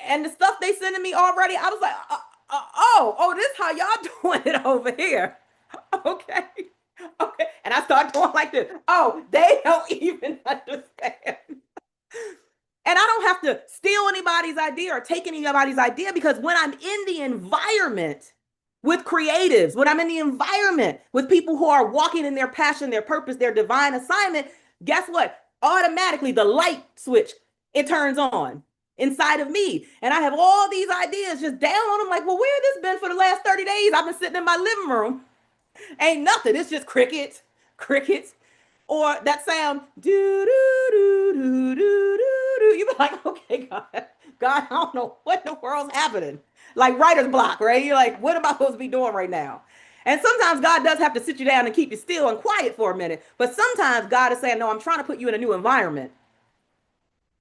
and the stuff they sending me already, I was like, this how y'all doing it over here. Okay. Okay. And I start going like this. Oh, they don't even understand. And I don't have to steal anybody's idea or take anybody's idea because when I'm in the environment with creatives, when I'm in the environment with people who are walking in their passion, their purpose, their divine assignment, guess what? Automatically the light switch, it turns on inside of me. And I have all these ideas just down on them like, well, where has this been for the last 30 days? I've been sitting in my living room. Ain't nothing. It's just crickets, or that sound, do, do, do, do, do, do, do. You be like, okay, God, I don't know what in the world's happening. Like writer's block, right? You're like, what am I supposed to be doing right now? And sometimes God does have to sit you down and keep you still and quiet for a minute. But sometimes God is saying, no, I'm trying to put you in a new environment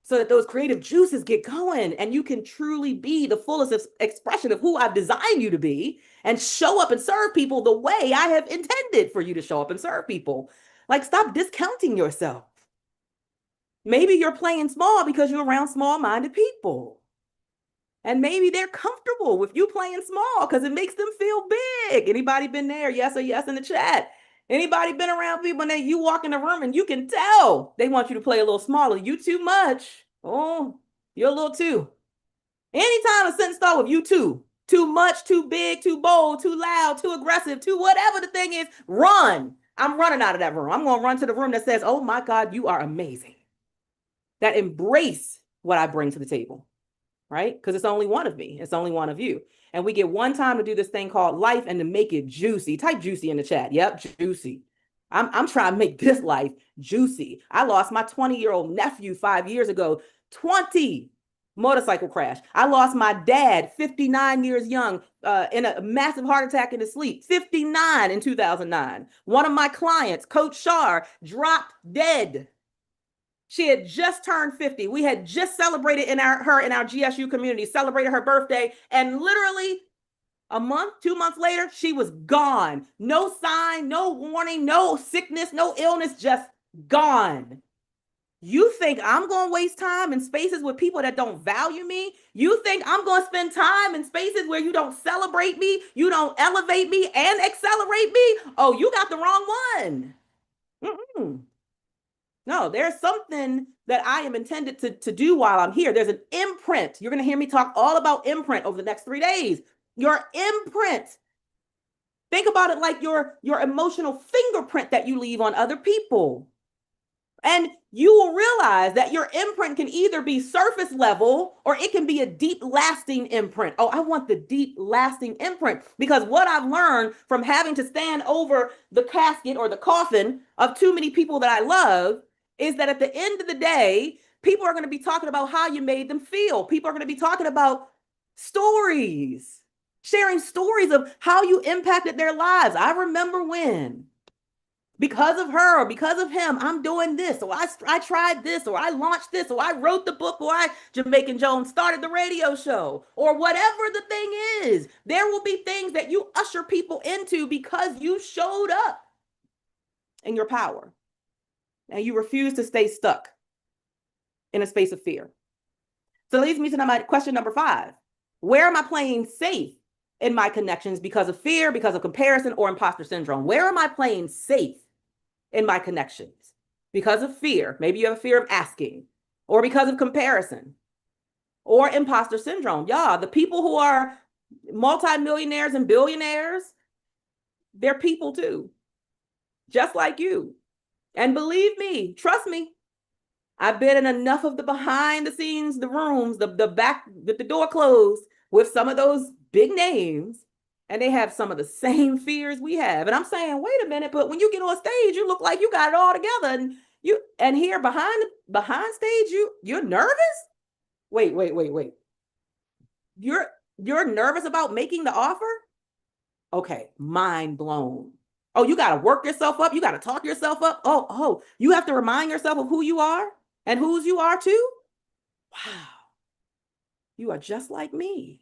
so that those creative juices get going and you can truly be the fullest expression of who I've designed you to be and show up and serve people the way I have intended for you to show up and serve people. Like, stop discounting yourself. Maybe you're playing small because you're around small-minded people. And maybe they're comfortable with you playing small because it makes them feel big. Anybody been there? Yes or yes in the chat. Anybody been around people and you walk in the room and you can tell they want you to play a little smaller. You too much. Oh, you're a little too. Anytime a sentence starts with you too much, too big, too bold, too loud, too aggressive, too whatever the thing is, run. I'm running out of that room. I'm going to run to the room that says, oh my God, you are amazing. That embrace what I bring to the table, right? Because it's only one of me. It's only one of you. And we get one time to do this thing called life and to make it juicy. Type juicy in the chat. Yep, juicy. I'm trying to make this life juicy. I lost my 20-year-old nephew 5 years ago, 20 motorcycle crash. I lost my dad, 59 years young, in a massive heart attack in his sleep, 59 in 2009. One of my clients, Coach Shar, dropped dead. She had just turned 50. We had just celebrated her in our GSU community, celebrated her birthday, and literally a month, 2 months later, she was gone. No sign, no warning, no sickness, no illness, just gone. You think I'm going to waste time in spaces with people that don't value me? You think I'm going to spend time in spaces where you don't celebrate me, you don't elevate me and accelerate me? Oh, you got the wrong one. Mm-mm. No, there's something that I am intended to do while I'm here. There's an imprint. You're going to hear me talk all about imprint over the next 3 days. Your imprint. Think about it like your emotional fingerprint that you leave on other people. And you will realize that your imprint can either be surface level or it can be a deep lasting imprint. Oh, I want the deep lasting imprint because what I've learned from having to stand over the casket or the coffin of too many people that I love is that at the end of the day, people are going to be talking about how you made them feel. People are going to be talking about stories, sharing stories of how you impacted their lives. I remember when, because of her or because of him, I'm doing this, or I tried this, or I launched this, or I wrote the book, or Jamaican Jones started the radio show, or whatever the thing is. There will be things that you usher people into because you showed up in your power and you refuse to stay stuck in a space of fear. So that leads me to my question number 5. Where am I playing safe in my connections because of fear, because of comparison, or imposter syndrome? Where am I playing safe in my connections? Because of fear. Maybe you have a fear of asking, or because of comparison, or imposter syndrome. Yeah, the people who are multimillionaires and billionaires, they're people too, just like you. And believe me, trust me, I've been in enough of the behind the scenes, the rooms, the back with the door closed with some of those big names and they have some of the same fears we have. And I'm saying, wait a minute, but when you get on stage, you look like you got it all together. And here behind stage, you're nervous? Wait. You're nervous about making the offer? Okay, mind blown. Oh, you got to work yourself up. You got to talk yourself up. Oh, you have to remind yourself of who you are and whose you are too. Wow. You are just like me.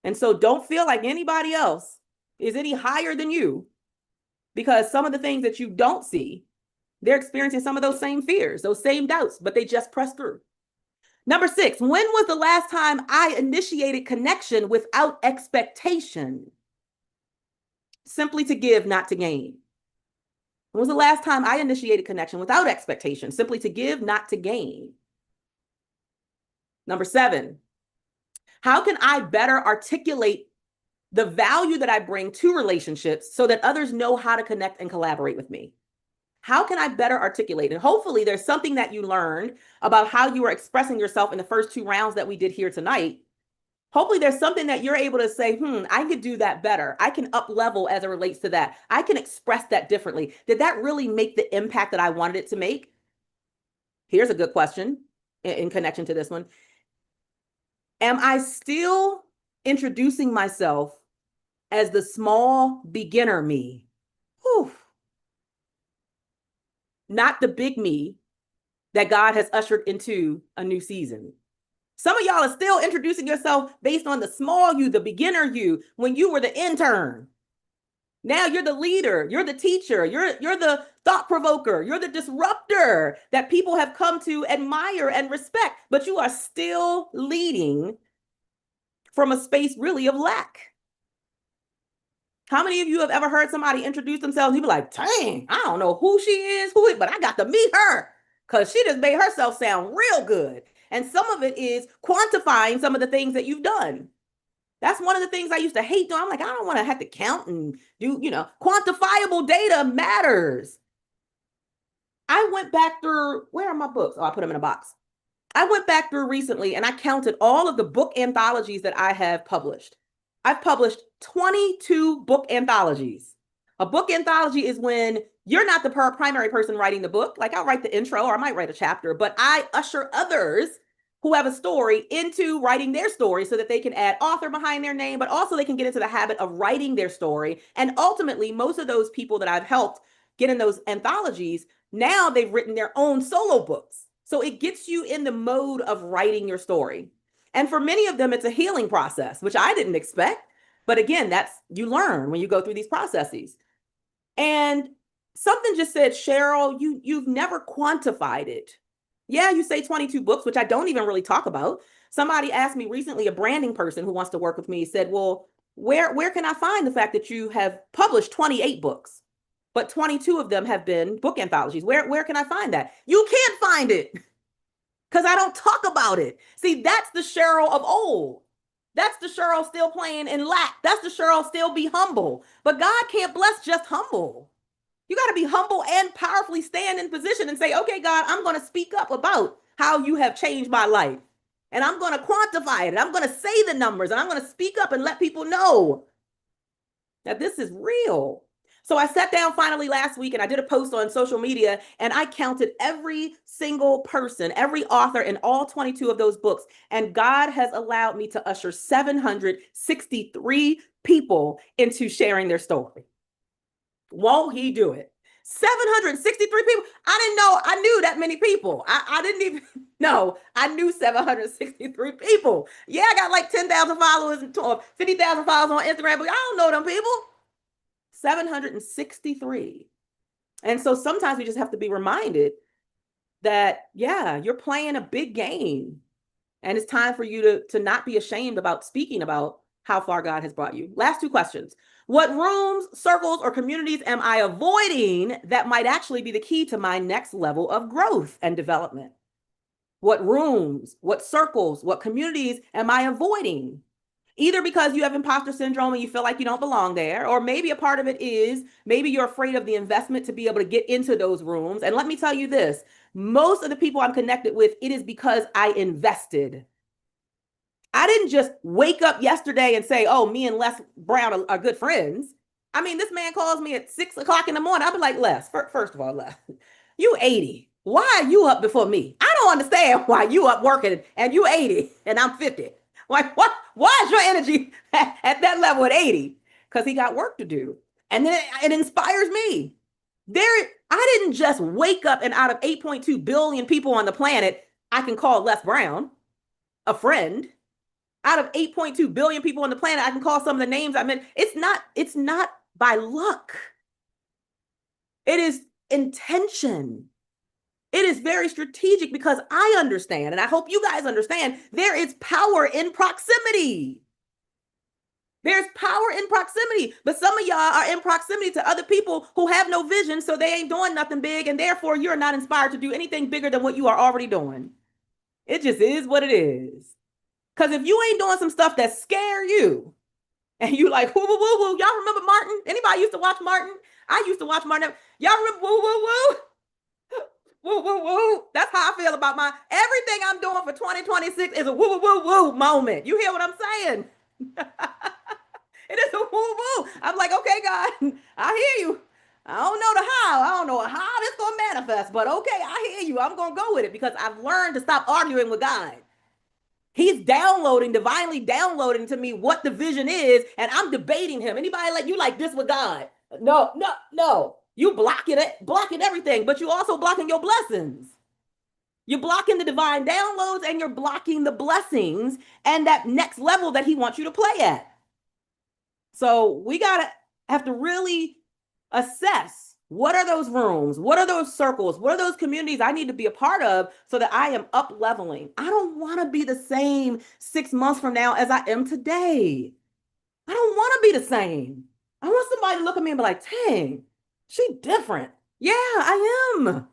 And so don't feel like anybody else is any higher than you, because some of the things that you don't see, they're experiencing some of those same fears, those same doubts, but they just press through. Number 6, when was the last time I initiated connection without expectation? Simply to give, not to gain. When was the last time I initiated connection without expectation? Simply to give, not to gain. Number 7, how can I better articulate the value that I bring to relationships so that others know how to connect and collaborate with me? How can I better articulate? And hopefully there's something that you learned about how you were expressing yourself in the first 2 rounds that we did here tonight. Hopefully there's something that you're able to say, I could do that better. I can up level as it relates to that. I can express that differently. Did that really make the impact that I wanted it to make? Here's a good question in connection to this one. Am I still introducing myself as the small beginner me? Whew. Not the big me that God has ushered into a new season. Some of y'all are still introducing yourself based on the small you, the beginner you, when you were the intern. Now you're the leader, you're the teacher, you're the thought provoker, you're the disruptor that people have come to admire and respect, but you are still leading from a space really of lack. How many of you have ever heard somebody introduce themselves? You be like, dang, I don't know who she is, but I got to meet her because she just made herself sound real good. And some of it is quantifying some of the things that you've done. That's one of the things I used to hate doing. I'm like, I don't want to have to count and do, quantifiable data matters. I went back through, where are my books? Oh, I put them in a box. I went back through recently and I counted all of the book anthologies that I have published. I've published 22 book anthologies. A book anthology is when you're not the primary person writing the book. Like I'll write the intro or I might write a chapter, but I usher others who have a story into writing their story so that they can add author behind their name, but also they can get into the habit of writing their story. And ultimately, most of those people that I've helped get in those anthologies, now they've written their own solo books. So it gets you in the mode of writing your story. And for many of them, it's a healing process, which I didn't expect. But again, you learn when you go through these processes. And something just said, Cheryl, you've never quantified it. Yeah, you say 22 books, which I don't even really talk about. Somebody asked me recently, a branding person who wants to work with me said, well, where can I find the fact that you have published 28 books, but 22 of them have been book anthologies? Where can I find that? You can't find it because I don't talk about it. See, that's the Cheryl of old. That's the Cheryl still playing in lack. That's the Cheryl still be humble. But God can't bless just humble. You got to be humble and powerfully stand in position and say, okay, God, I'm going to speak up about how you have changed my life. And I'm going to quantify it. And I'm going to say the numbers. And I'm going to speak up and let people know that this is real. So I sat down finally last week and I did a post on social media and I counted every single person, every author in all 22 of those books. And God has allowed me to usher 763 people into sharing their story. Won't he do it? 763 people. I didn't know I knew that many people. I didn't even know I knew 763 people. Yeah, I got like 10,000 followers or 50,000 followers on Instagram, but I don't know them people. 763. And so sometimes we just have to be reminded that, yeah, you're playing a big game. And it's time for you to not be ashamed about speaking about how far God has brought you. Last 2 questions. What rooms, circles, or communities am I avoiding that might actually be the key to my next level of growth and development? What rooms, what circles, what communities am I avoiding? Either because you have imposter syndrome and you feel like you don't belong there, or maybe a part of it is maybe you're afraid of the investment to be able to get into those rooms. And let me tell you this, most of the people I'm connected with, it is because I invested. I didn't just wake up yesterday and say, oh, me and Les Brown are good friends. I mean, this man calls me at 6 o'clock in the morning. I'll be like, Les, first of all, Les, you 80. Why are you up before me? I don't understand why you up working and you 80 and I'm 50. Like, what? Why is your energy at that level at 80? Because he got work to do. And then it inspires me. I didn't just wake up and out of 8.2 billion people on the planet, I can call Les Brown a friend. Out of 8.2 billion people on the planet, I can call some of the names I meant. It's not by luck. It is intention. It is very strategic because I understand, and I hope you guys understand, there is power in proximity. There's power in proximity, but some of y'all are in proximity to other people who have no vision, so they ain't doing nothing big, and therefore you're not inspired to do anything bigger than what you are already doing. It just is what it is. Because if you ain't doing some stuff that scare you, and you like, woo, woo, woo, woo, y'all remember Martin? Anybody used to watch Martin? I used to watch Martin. Y'all remember woo, woo, woo? Woo, woo, woo. That's how I feel about everything I'm doing for 2026 is a woo, woo, woo, woo moment. You hear what I'm saying? It is a woo, woo. I'm like, okay, God, I hear you. I don't know the how. I don't know how this going to manifest, but okay, I hear you. I'm going to go with it because I've learned to stop arguing with God. He's divinely downloading to me what the vision is, and I'm debating him. Anybody like you like this with God? No. You blocking everything, but you also blocking your blessings. You're blocking the divine downloads and you're blocking the blessings and that next level that he wants you to play at. So we have to really assess, what are those rooms? What are those circles? What are those communities I need to be a part of so that I am up leveling? I don't want to be the same 6 months from now as I am today. I don't want to be the same. I want somebody to look at me and be like, dang, she different. Yeah, I am.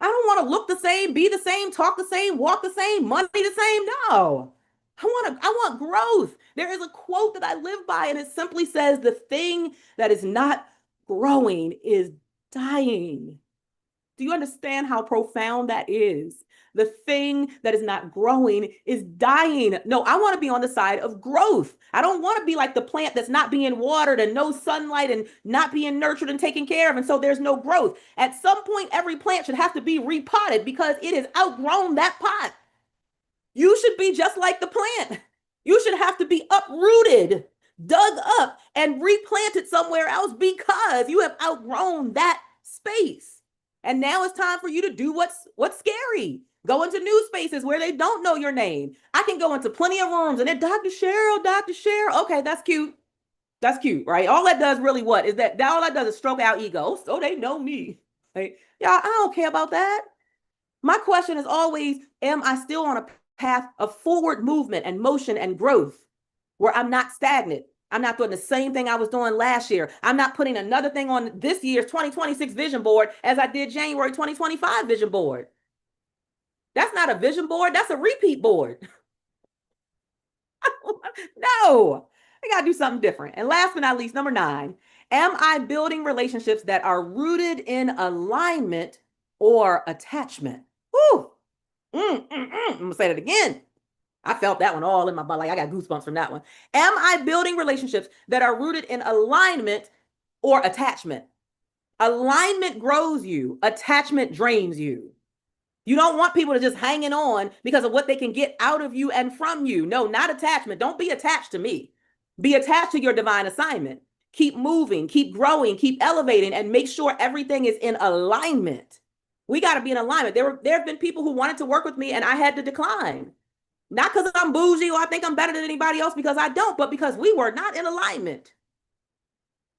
I don't want to look the same, be the same, talk the same, walk the same, money the same. No. I want growth. There is a quote that I live by, and it simply says, the thing that is not growing is dying. Do you understand how profound that is? The thing that is not growing is dying. No, I want to be on the side of growth. I don't want to be like the plant that's not being watered and no sunlight and not being nurtured and taken care of. And so there's no growth. At some point, every plant should have to be repotted because it has outgrown that pot. You should be just like the plant. You should have to be uprooted, dug up, and replanted somewhere else because you have outgrown that space. And now it's time for you to do what's scary. Go into new spaces where they don't know your name. I can go into plenty of rooms and they're Dr. Cheryl. Okay, that's cute. That's cute, right? All that does really what is that all that does is stroke our ego. So they know me. Right? Y'all, I don't care about that. My question is always, am I still on a path of forward movement and motion and growth where I'm not stagnant? I'm not doing the same thing I was doing last year. I'm not putting another thing on this year's 2026 vision board as I did January 2025 vision board. That's not a vision board. That's a repeat board. No, I got to do something different. And last but not least, number 9, am I building relationships that are rooted in alignment or attachment? Woo. I'm going to say that again. I felt that one all in my body. Like I got goosebumps from that one. Am I building relationships that are rooted in alignment or attachment? Alignment grows you. Attachment drains you. You don't want people to just hanging on because of what they can get out of you and from you. No, not attachment. Don't be attached to me. Be attached to your divine assignment. Keep moving, keep growing, keep elevating, and make sure everything is in alignment. We got to be in alignment. There have been people who wanted to work with me and I had to decline. Not because I'm bougie or I think I'm better than anybody else, because I don't, but because we were not in alignment.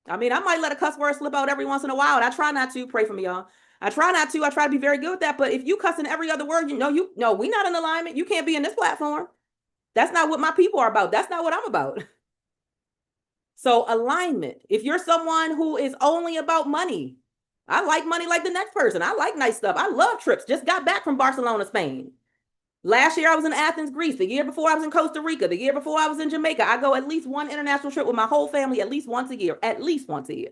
I mean, I might let a cuss word slip out every once in a while, and I try not to. Pray for me, y'all. I try not to. I try to be very good with that. But if you cussing every other word, we're not in alignment. You can't be in this platform. That's not what my people are about. That's not what I'm about. So alignment. If you're someone who is only about money, I like money like the next person. I like nice stuff. I love trips. Just got back from Barcelona, Spain. Last year I was in Athens, Greece. The year before I was in Costa Rica. The year before I was in Jamaica. I go at least one international trip with my whole family at least once a year. At least once a year.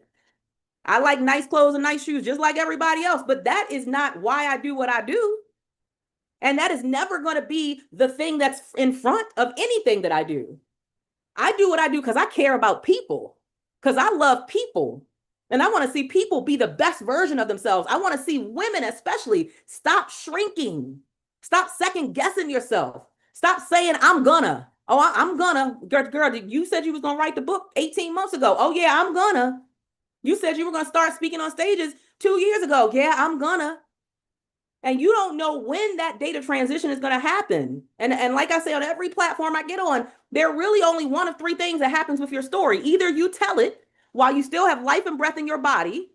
I like nice clothes and nice shoes just like everybody else, but that is not why I do what I do. And that is never going to be the thing that's in front of anything that I do. I do what I do because I care about people, because I love people. And I want to see people be the best version of themselves. I want to see women, especially, stop shrinking. Stop second guessing yourself. Stop saying, I'm gonna. Oh, I'm gonna. Girl, you said you was going to write the book 18 months ago. Oh, yeah, I'm gonna. You said you were going to start speaking on stages 2 years ago. Yeah, I'm gonna. And you don't know when that data transition is going to happen. And like I say, on every platform I get on, there are really only one of three things that happens with your story. Either you tell it while you still have life and breath in your body,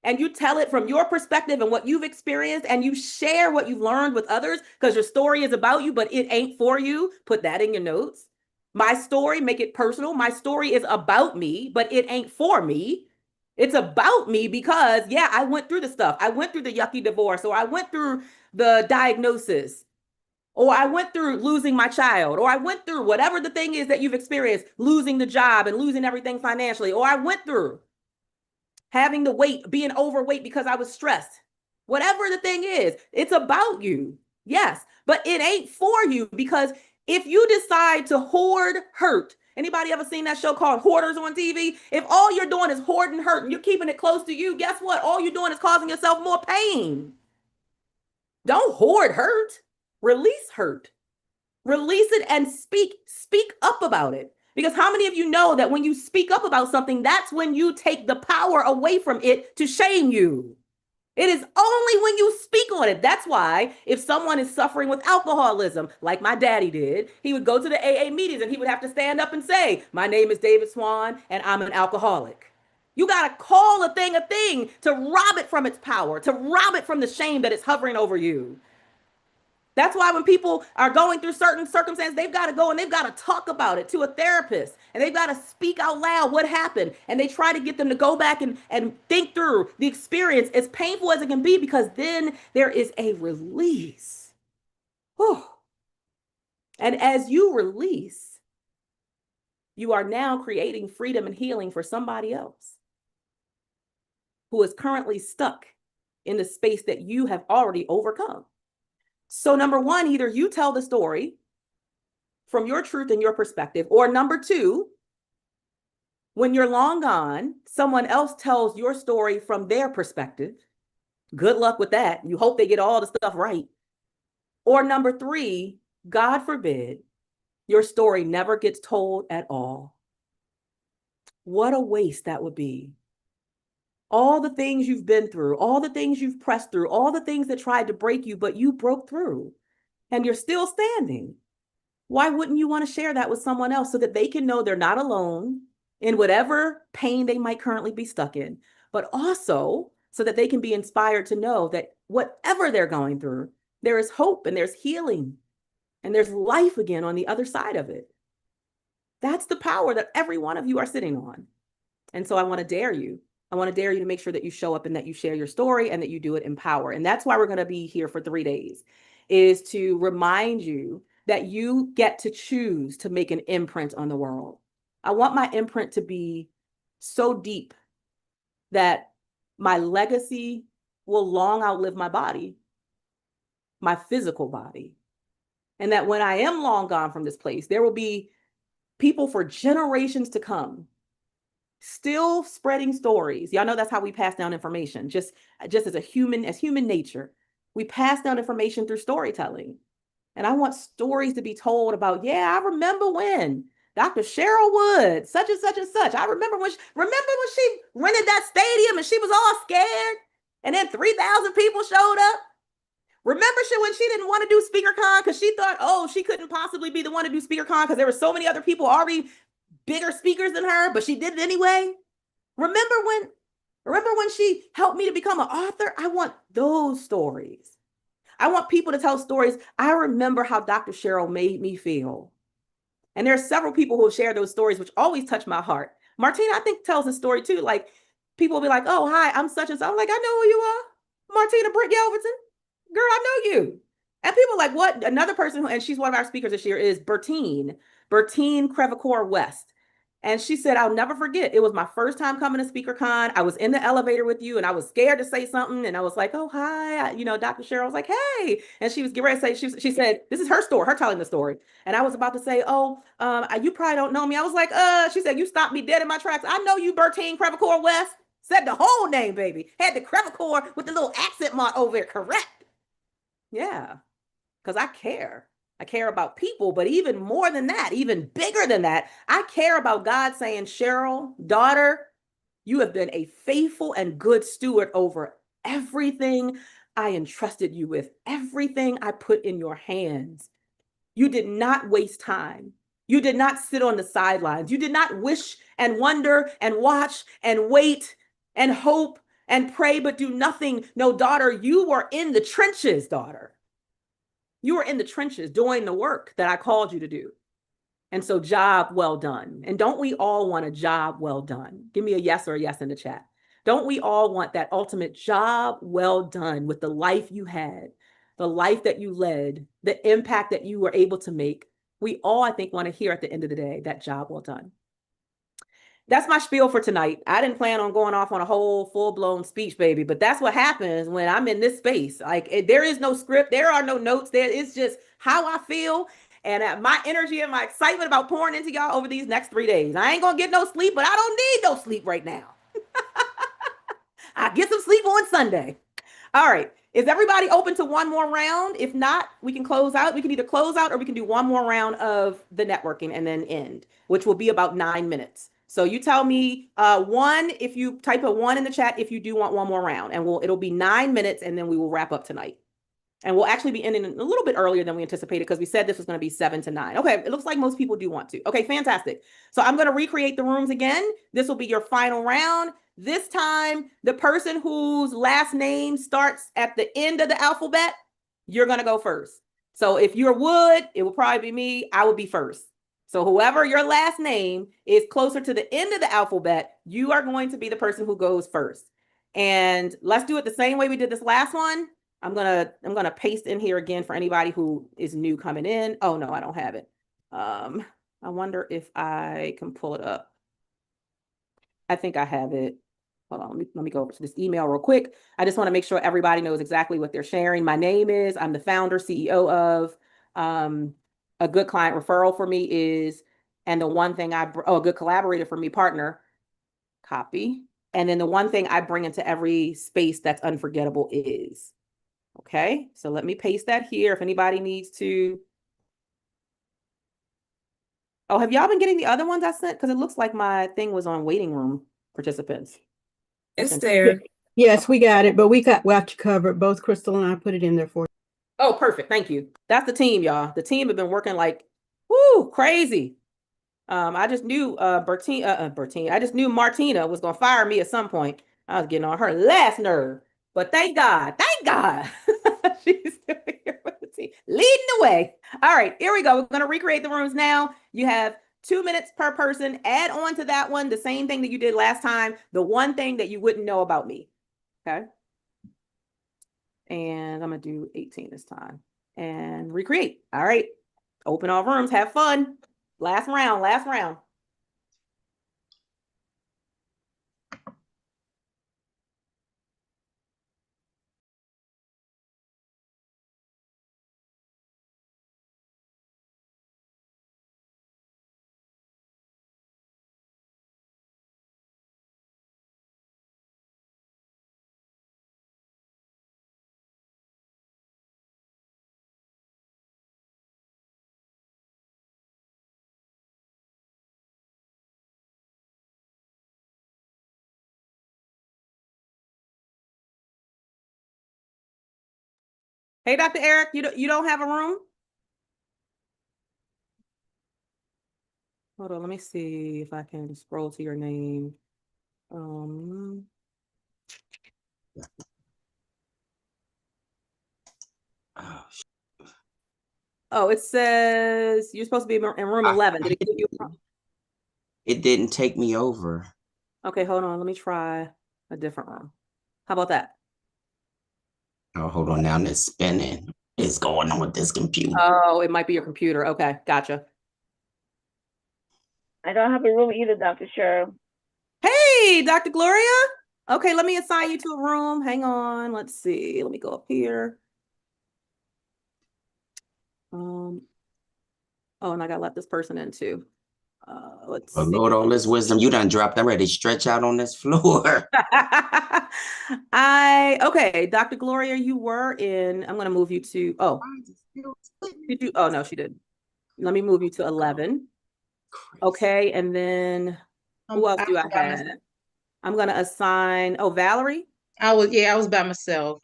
and you tell it from your perspective and what you've experienced, and you share what you've learned with others, because your story is about you, but it ain't for you. Put that in your notes. My story, make it personal. My story is about me, but it ain't for me. It's about me because, yeah, I went through the stuff. I went through the yucky divorce, or I went through the diagnosis, or I went through losing my child, or I went through whatever the thing is that you've experienced, losing the job and losing everything financially, or I went through having the weight, being overweight because I was stressed. Whatever the thing is, it's about you. Yes, but it ain't for you, because if you decide to hoard hurt, anybody ever seen that show called Hoarders on TV? If all you're doing is hoarding hurt and you're keeping it close to you, guess what? All you're doing is causing yourself more pain. Don't hoard hurt. Release hurt. Release it and speak up about it. Because how many of you know that when you speak up about something, that's when you take the power away from it to shame you? It is only when you speak on it. That's why if someone is suffering with alcoholism, like my daddy did, he would go to the AA meetings and he would have to stand up and say, my name is David Swan and I'm an alcoholic. You got to call a thing to rob it from its power, to rob it from the shame that is hovering over you. That's why when people are going through certain circumstances, they've got to go and they've got to talk about it to a therapist, and they've got to speak out loud what happened. And they try to get them to go back and think through the experience, as painful as it can be, because then there is a release. Whew. And as you release, you are now creating freedom and healing for somebody else who is currently stuck in the space that you have already overcome. So number one, either you tell the story from your truth and your perspective, or number two, when you're long gone, someone else tells your story from their perspective. Good luck with that. You hope they get all the stuff right. Or number three, God forbid, your story never gets told at all. What a waste that would be. All the things you've been through, all the things you've pressed through, all the things that tried to break you, but you broke through and you're still standing. Why wouldn't you want to share that with someone else so that they can know they're not alone in whatever pain they might currently be stuck in, but also so that they can be inspired to know that whatever they're going through, there is hope and there's healing and there's life again on the other side of it. That's the power that every one of you are sitting on. And so I want to dare you. I want to dare you to make sure that you show up and that you share your story and that you do it in power. And that's why we're going to be here for 3 days, is to remind you that you get to choose to make an imprint on the world. I want my imprint to be so deep that my legacy will long outlive my body, my physical body. And that when I am long gone from this place, there will be people for generations to come still spreading stories. Y'all know that's how we pass down information. Just as human nature, we pass down information through storytelling. And I want stories to be told about, yeah, I remember when Dr. Cheryl Wood, such and such and such. I remember when she rented that stadium and she was all scared and then 3,000 people showed up. Remember when she didn't want to do SpeakerCon because she thought, oh, she couldn't possibly be the one to do SpeakerCon because there were so many other people already bigger speakers than her, but she did it anyway. Remember when she helped me to become an author? I want those stories. I want people to tell stories. I remember how Dr. Cheryl made me feel. And there are several people who have shared those stories, which always touch my heart. Martina, I think, tells a story too. Like, people will be like, oh, hi, I'm such and such. I'm like, I know who you are. Martina Britt Yelverton. Girl, I know you. And people are like, what? Another person, and she's one of our speakers this year, is Bertine Crevecore West. And she said, I'll never forget. It was my first time coming to SpeakerCon. I was in the elevator with you and I was scared to say something. And I was like, oh, hi, Dr. Cheryl was like, hey. And she was getting ready to say, she said, this is her story, her telling the story. And I was about to say, oh, you probably don't know me. I was like, she said, you stopped me dead in my tracks. I know you, Bertine Crevecoeur West. Said the whole name, baby. Had the Crevecoeur with the little accent mark over there, correct. Yeah, because I care. I care about people, but even more than that, even bigger than that, I care about God saying, Cheryl, daughter, you have been a faithful and good steward over everything I entrusted you with, everything I put in your hands. You did not waste time. You did not sit on the sidelines. You did not wish and wonder and watch and wait and hope and pray, but do nothing. No, daughter, you were in the trenches, daughter. You were in the trenches doing the work that I called you to do. And so job well done. And don't we all want a job well done? Give me a yes or a yes in the chat. Don't we all want that ultimate job well done with the life you had, the life that you led, the impact that you were able to make? We all, I think, want to hear at the end of the day that job well done. That's my spiel for tonight. I didn't plan on going off on a whole full-blown speech, baby, but that's what happens when I'm in this space. Like, there is no script. There are no notes there. It's just how I feel and my energy and my excitement about pouring into y'all over these next 3 days. I ain't going to get no sleep, but I don't need no sleep right now. I get some sleep on Sunday. All right. Is everybody open to one more round? If not, we can close out. We can either close out or we can do one more round of the networking and then end, which will be about 9 minutes. So you tell me one, if you type a 1 in the chat, if you do want one more round, and it'll be 9 minutes and then we will wrap up tonight. And we'll actually be ending a little bit earlier than we anticipated because we said this was going to be 7 to 9. Okay, it looks like most people do want to. Okay, fantastic. So I'm going to recreate the rooms again. This will be your final round. This time, the person whose last name starts at the end of the alphabet, you're going to go first. So if you're Wood, it will probably be me. I would be first. So whoever your last name is closer to the end of the alphabet, you are going to be the person who goes first. And let's do it the same way we did this last one. I'm gonna paste in here again for anybody who is new coming in. Oh no, I don't have it. I wonder if I can pull it up. I think I have it. Hold on, let me go over to this email real quick. I just want to make sure everybody knows exactly what they're sharing. My name is, I'm the founder, CEO of, a good client referral for me is, and the one thing a good collaborator for me, partner, copy. And then the one thing I bring into every space that's unforgettable is, okay, so let me paste that here if anybody needs to. Oh, have y'all been getting the other ones I sent? Because it looks like my thing was on waiting room participants. It's there. Yes, we got it, but we got you covered. Both Crystal and I put it in there for you. Oh, perfect. Thank you. That's the team, y'all. The team have been working like, whoo, crazy. I just knew I just knew Martina was gonna fire me at some point. I was getting on her last nerve. But thank God, she's still here with the team, leading the way. All right, here we go. We're gonna recreate the rooms now. You have 2 minutes per person. Add on to that one the same thing that you did last time, the one thing that you wouldn't know about me. Okay. And I'm gonna do 18 this time and recreate. All right, open all rooms, have fun. Last round, last round. Hey, Dr. Eric, you don't have a room? Hold on, let me see if I can scroll to your name. Oh, it says you're supposed to be in room 11. Did it give you a problem? It didn't take me over. Okay, hold on. Let me try a different room. How about that? Oh, hold on now. It's spinning. It's going on with this computer. Oh, it might be your computer. Okay, gotcha. I don't have a room either, Dr. Cheryl. Hey, Dr. Gloria. Okay, let me assign you to a room. Hang on. Let's see. Let me go up here. Oh, and I gotta let this person in too. Let's Oh, see. Lord, all this wisdom you done dropped. I'm ready to stretch out on this floor. Okay, Dr. Gloria, you were in. I'm gonna move you to. Oh, did you? Oh no, she did. Let me move you to 11. Okay, and then who else do I have? I'm gonna assign. Oh, Valerie. I was by myself.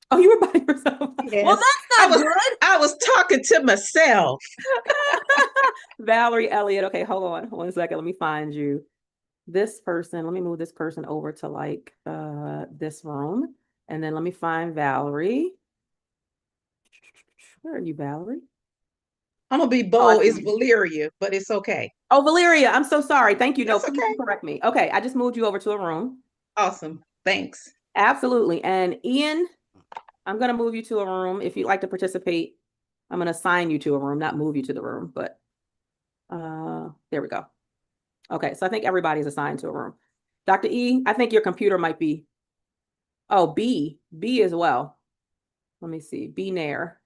Oh, you were by yourself. Well, Yes. that's not good. I was talking to myself. Valerie Elliott. Okay, hold on 1 second. Let me find you. This person, let me move this person over to like this room. And then let me find Valerie. Where are you, Valerie? I'm gonna be bold. It's Valeria, but it's okay. Oh, Valeria, I'm so sorry. Thank you. No, That's please okay. correct me. Okay, I just moved you over to a room. Awesome. Thanks. Absolutely. And Ian, I'm going to move you to a room. If you'd like to participate, I'm going to assign you to a room, not move you to the room, but there we go. Okay, so I think everybody's assigned to a room. Dr. E, I think your computer might be, oh, B as well. Let me see, B Nair.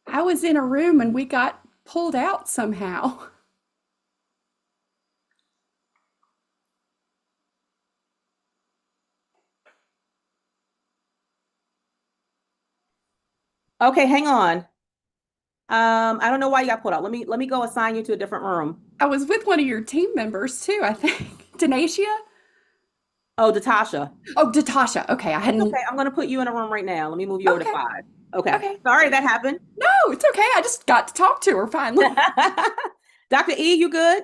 I was in a room and we got pulled out somehow. Okay, hang on. I don't know why you got pulled out. Let me go assign you to a different room. I was with one of your team members too, I think. Denasia? Oh, Datasha. Oh, Datasha. Okay, I hadn't. Okay, I'm gonna put you in a room right now. Let me move you over to 5. Okay. Okay. Sorry that happened. No, it's okay. I just got to talk to her finally. Dr. E, you good?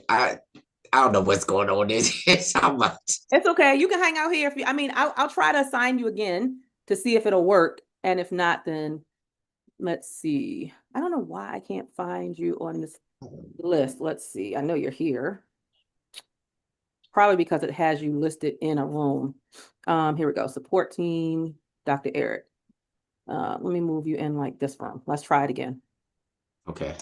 I don't know what's going on. It's how much. It's okay. You can hang out here if you, I mean, I'll try to assign you again to see if it'll work. And if not, then let's see. I don't know why I can't find you on this list. Let's see. I know you're here. Probably because it has you listed in a room. Here we go. Support team, Dr. Eric. Let me move you in like this room. Let's try it again. Okay.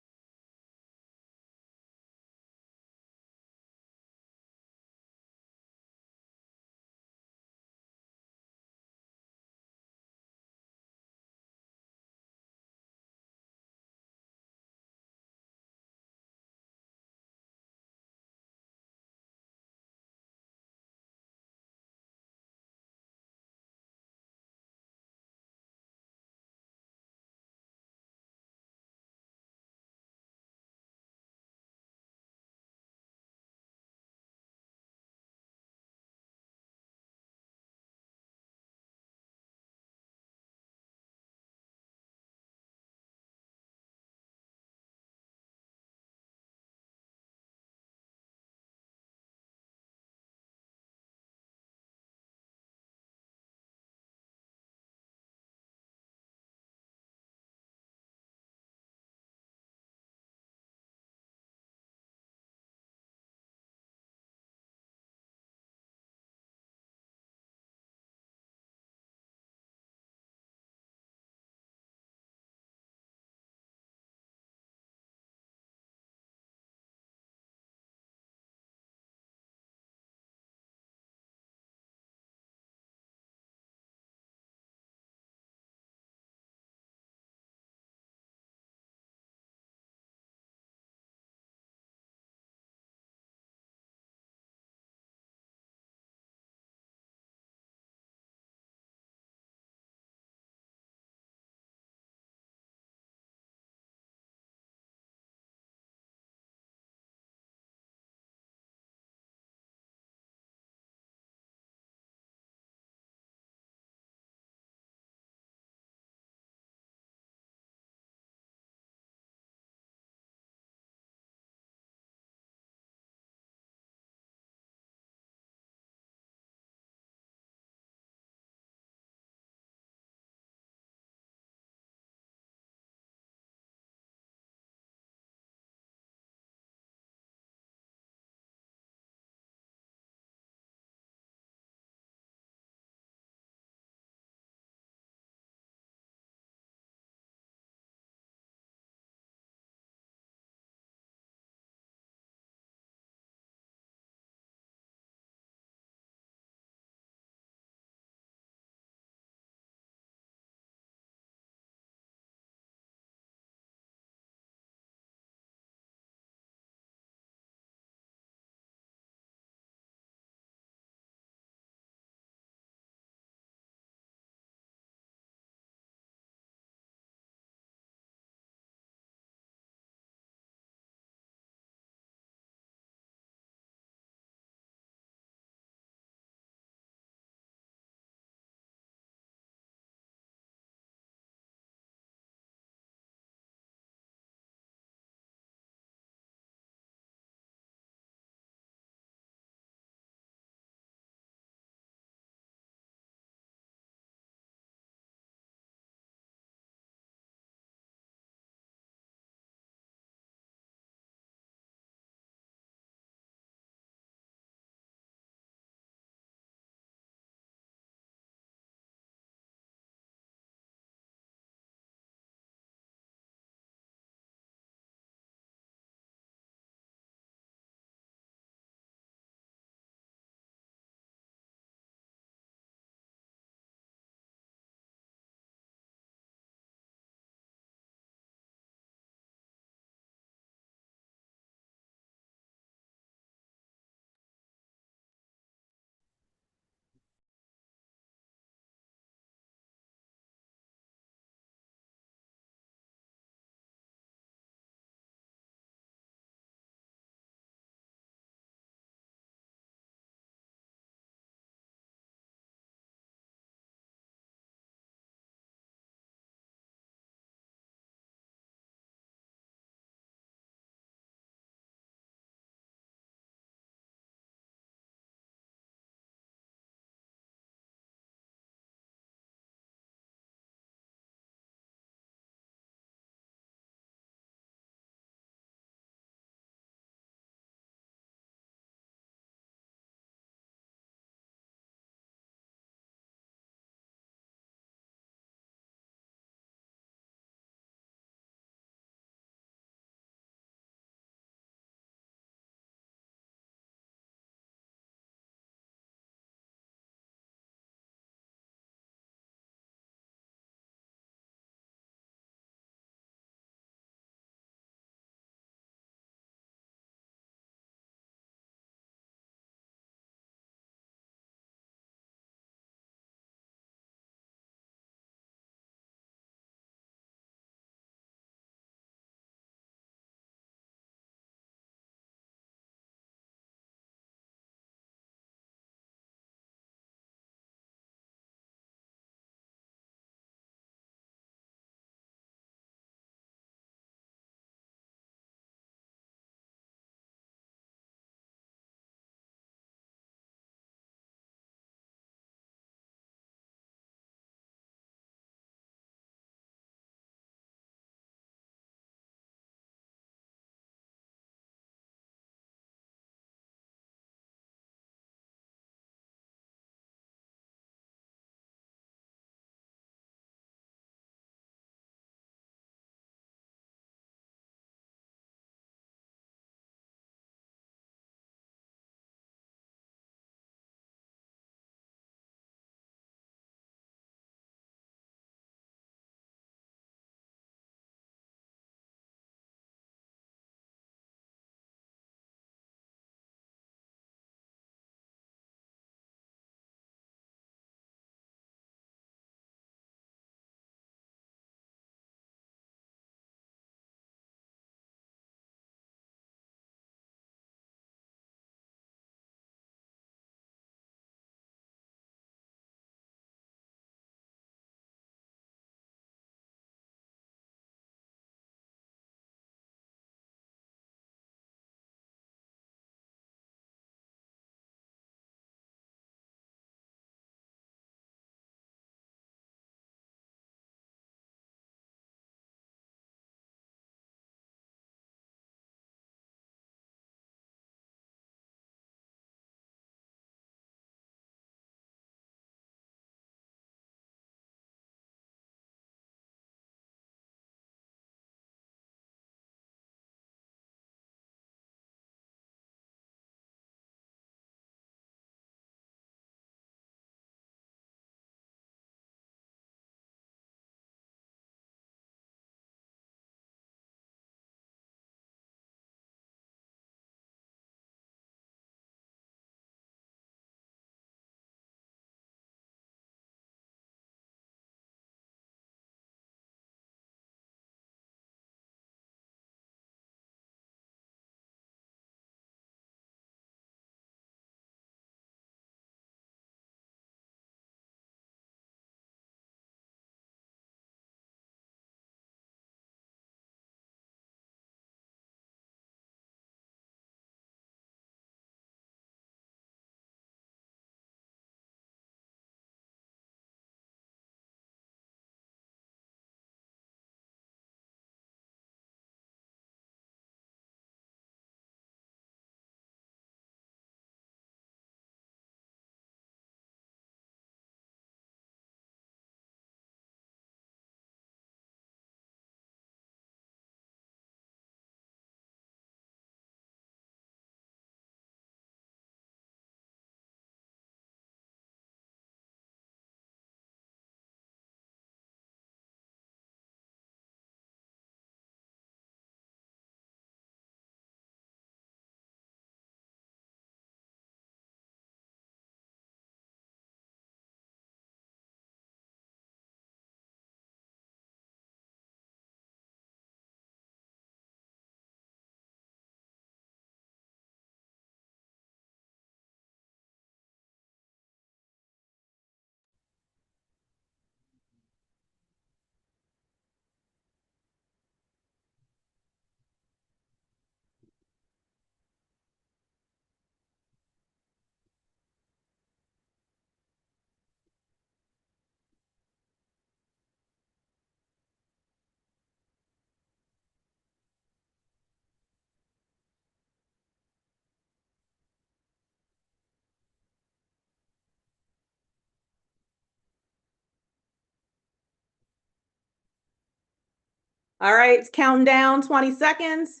All right, it's counting down 20 seconds.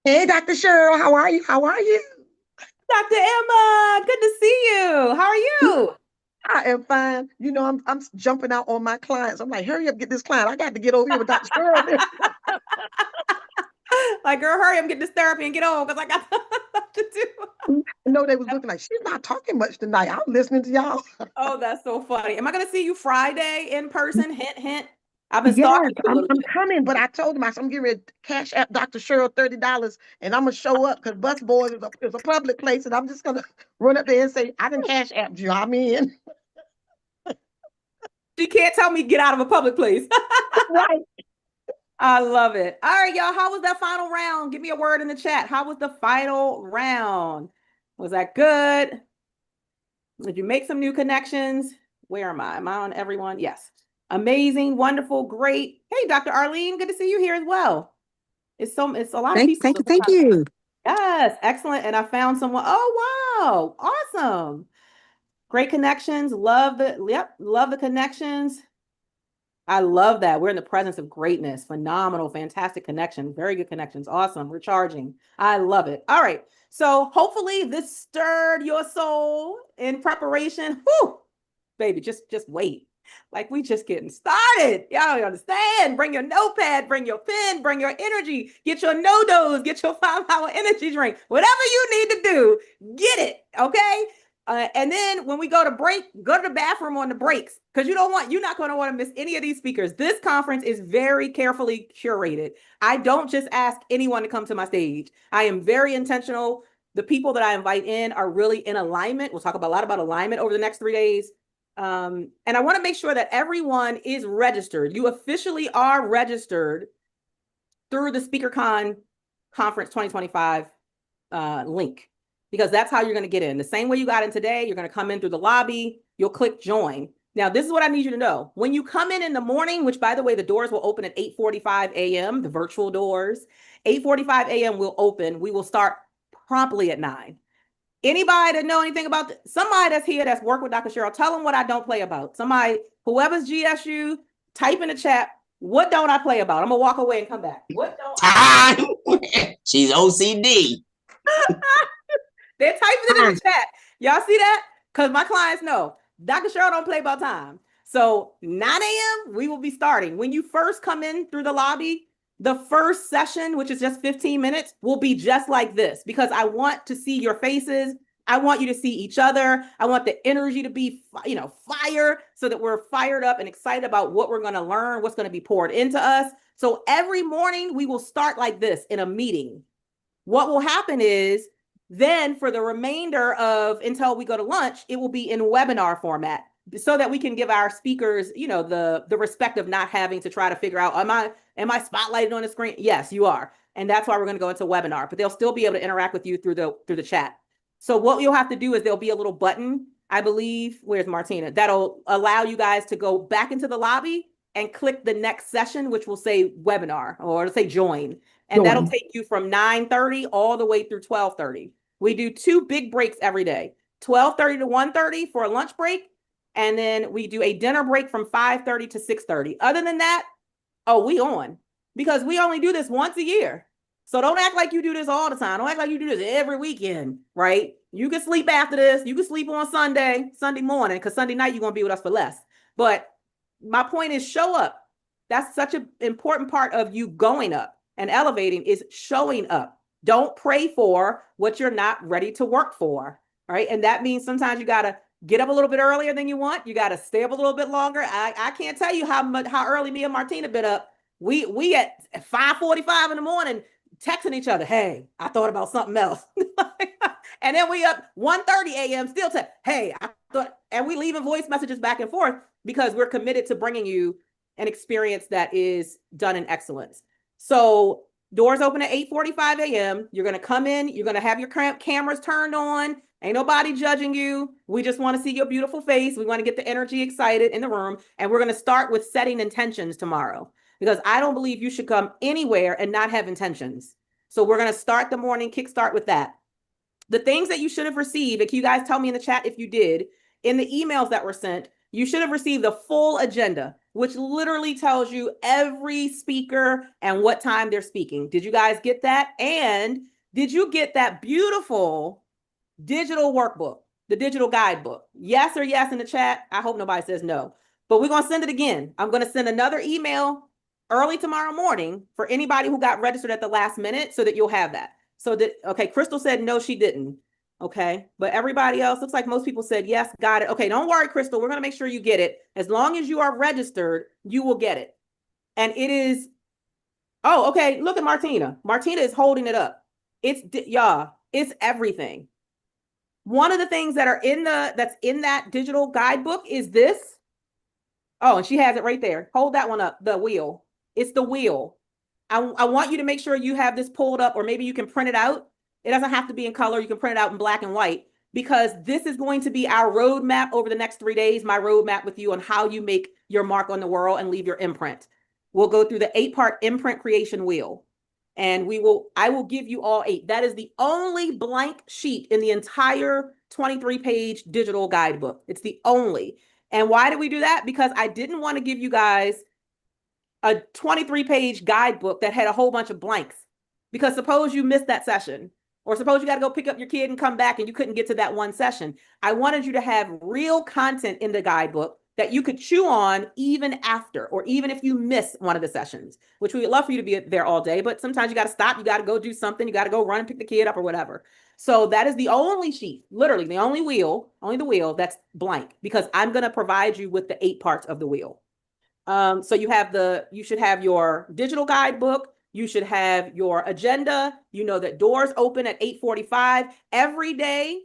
Hey, Dr. Cheryl, how are you? How are you? Dr. Emma, good to see you. How are you? I am fine. You know, I'm jumping out on my clients. I'm like, hurry up, get this client. I got to get over here with Dr. Cheryl. Like, girl, hurry up, get this therapy and get on because I got stuff to do. No, they was looking like she's not talking much tonight. I'm listening to y'all. Oh, that's so funny. Am I going to see you Friday in person? Hint, hint. I've been Yes, stalking you a I'm little bit. coming, but I told him I said I'm getting ready to cash app Dr. Cheryl $30, and I'm gonna show up because Bus Boys is a public place, and I'm just gonna run up there and say I didn't cash app you. I'm in. She can't tell me get out of a public place. Right. I love it. All right, y'all. How was that final round? Give me a word in the chat. How was the final round? Was that good? Did you make some new connections? Where am I? Am I on everyone? Yes. Amazing, wonderful, great. Hey, Dr. Arlene, good to see you here as well. It's a lot of people. Thank you. Yes, excellent. And I found someone. Oh, wow. Awesome. Great connections. Love the connections. I love that. We're in the presence of greatness. Phenomenal, fantastic connection. Very good connections. Awesome. Recharging. I love it. All right. So hopefully this stirred your soul in preparation. Whew, baby, just wait. Like we just getting started. Y'all don't understand. Bring your notepad, bring your pen, bring your energy, get your no-dos, get your 5-hour energy drink. Whatever you need to do, get it. Okay. And then when we go to break, go to the bathroom on the breaks because you're not going to want to miss any of these speakers. This conference is very carefully curated. I don't just ask anyone to come to my stage. I am very intentional. The people that I invite in are really in alignment. We'll talk a lot about alignment over the next 3 days. And I want to make sure that everyone is registered. You officially are registered through the SpeakerCon Conference 2025 link, because that's how you're going to get in. The same way you got in today, you're going to come in through the lobby. You'll click join. Now, this is what I need you to know. When you come in the morning, which by the way, the doors will open at 8:45 a.m., the virtual doors, 8:45 a.m. will open. We will start promptly at 9. Anybody that know anything about somebody that's here that's worked with Dr. Cheryl, tell them what I don't play about. Somebody, whoever's GSU, type in the chat, what don't I play about? I'm gonna walk away and come back. What don't Time. She's OCD. They're typing it in the chat. Y'all see that? Because my clients know Dr. Cheryl don't play about time. So 9 a.m. we will be starting. When you first come in through the lobby, the first session, which is just 15 minutes, will be just like this because I want to see your faces. I want you to see each other. I want the energy to be, fire so that we're fired up and excited about what we're going to learn, what's going to be poured into us. So every morning we will start like this in a meeting. What will happen is then for the remainder of until we go to lunch, it will be in webinar format so that we can give our speakers, the respect of not having to try to figure out, am I spotlighted on the screen? Yes, you are. And that's why we're going to go into webinar, but they'll still be able to interact with you through the chat. So what you'll have to do is there'll be a little button, I believe, where's Martina, that'll allow you guys to go back into the lobby and click the next session, which will say webinar or it'll say join. And that'll take you from 9:30 all the way through 12:30. We do 2 big breaks every day, 12:30 to 1:30 for a lunch break. And then we do a dinner break from 5:30 to 6:30. Other than that, we on because we only do this once a year. So don't act like you do this all the time. Don't act like you do this every weekend, right? You can sleep after this. You can sleep on Sunday morning, because Sunday night you're going to be with us for less. But my point is show up. That's such an important part of you going up and elevating is showing up. Don't pray for what you're not ready to work for, right? And that means sometimes you got to get up a little bit earlier than you want. You got to stay up a little bit longer. I can't tell you how early me and Martina been up. We at 5:45 in the morning texting each other. Hey, I thought about something else. And then we up 1:30 a.m. still hey, I thought, and we leaving voice messages back and forth because we're committed to bringing you an experience that is done in excellence. So doors open at 8:45 a.m. You're going to come in. You're going to have your cameras turned on. Ain't nobody judging you. We just want to see your beautiful face. We want to get the energy excited in the room. And we're going to start with setting intentions tomorrow because I don't believe you should come anywhere and not have intentions. So we're going to start the morning kickstart with that. The things that you should have received, and can you guys tell me in the chat if you did, in the emails that were sent, you should have received the full agenda, which literally tells you every speaker and what time they're speaking. Did you guys get that? And did you get that beautiful digital workbook, the digital guidebook? Yes or yes in the chat. I hope nobody says no, but we're going to send it again. I'm going to send another email early tomorrow morning for anybody who got registered at the last minute so that you'll have that. So that, okay, Crystal said no, she didn't. Okay, but everybody else, looks like most people said yes, got it. Okay, don't worry, Crystal, we're going to make sure you get it. As long as you are registered, you will get it. And it is, oh, okay, look at Martina. Martina is holding it up. It's, y'all, it's everything. One of the things that are that's in that digital guidebook is this. Oh, and she has it right there. Hold that one up, the wheel. It's the wheel. I want you to make sure you have this pulled up, or maybe you can print it out. It doesn't have to be in color. You can print it out in black and white, because this is going to be our roadmap over the next 3 days, my roadmap with you on how you make your mark on the world and leave your imprint. We'll go through the 8-part imprint creation wheel, and I will give you all 8. That is the only blank sheet in the entire 23-page digital guidebook. It's the only. And why did we do that? Because I didn't want to give you guys a 23-page guidebook that had a whole bunch of blanks, because suppose you missed that session, or suppose you got to go pick up your kid and come back and you couldn't get to that one session. I wanted you to have real content in the guidebook that you could chew on even after, or even if you miss one of the sessions, which we would love for you to be there all day, but sometimes you got to stop, you got to go do something, you got to go run and pick the kid up or whatever. So that is the only sheet, literally the only the wheel that's blank, because I'm going to provide you with the 8 parts of the wheel. So you should have your digital guidebook. You should have your agenda. You know that doors open at 8:45 every day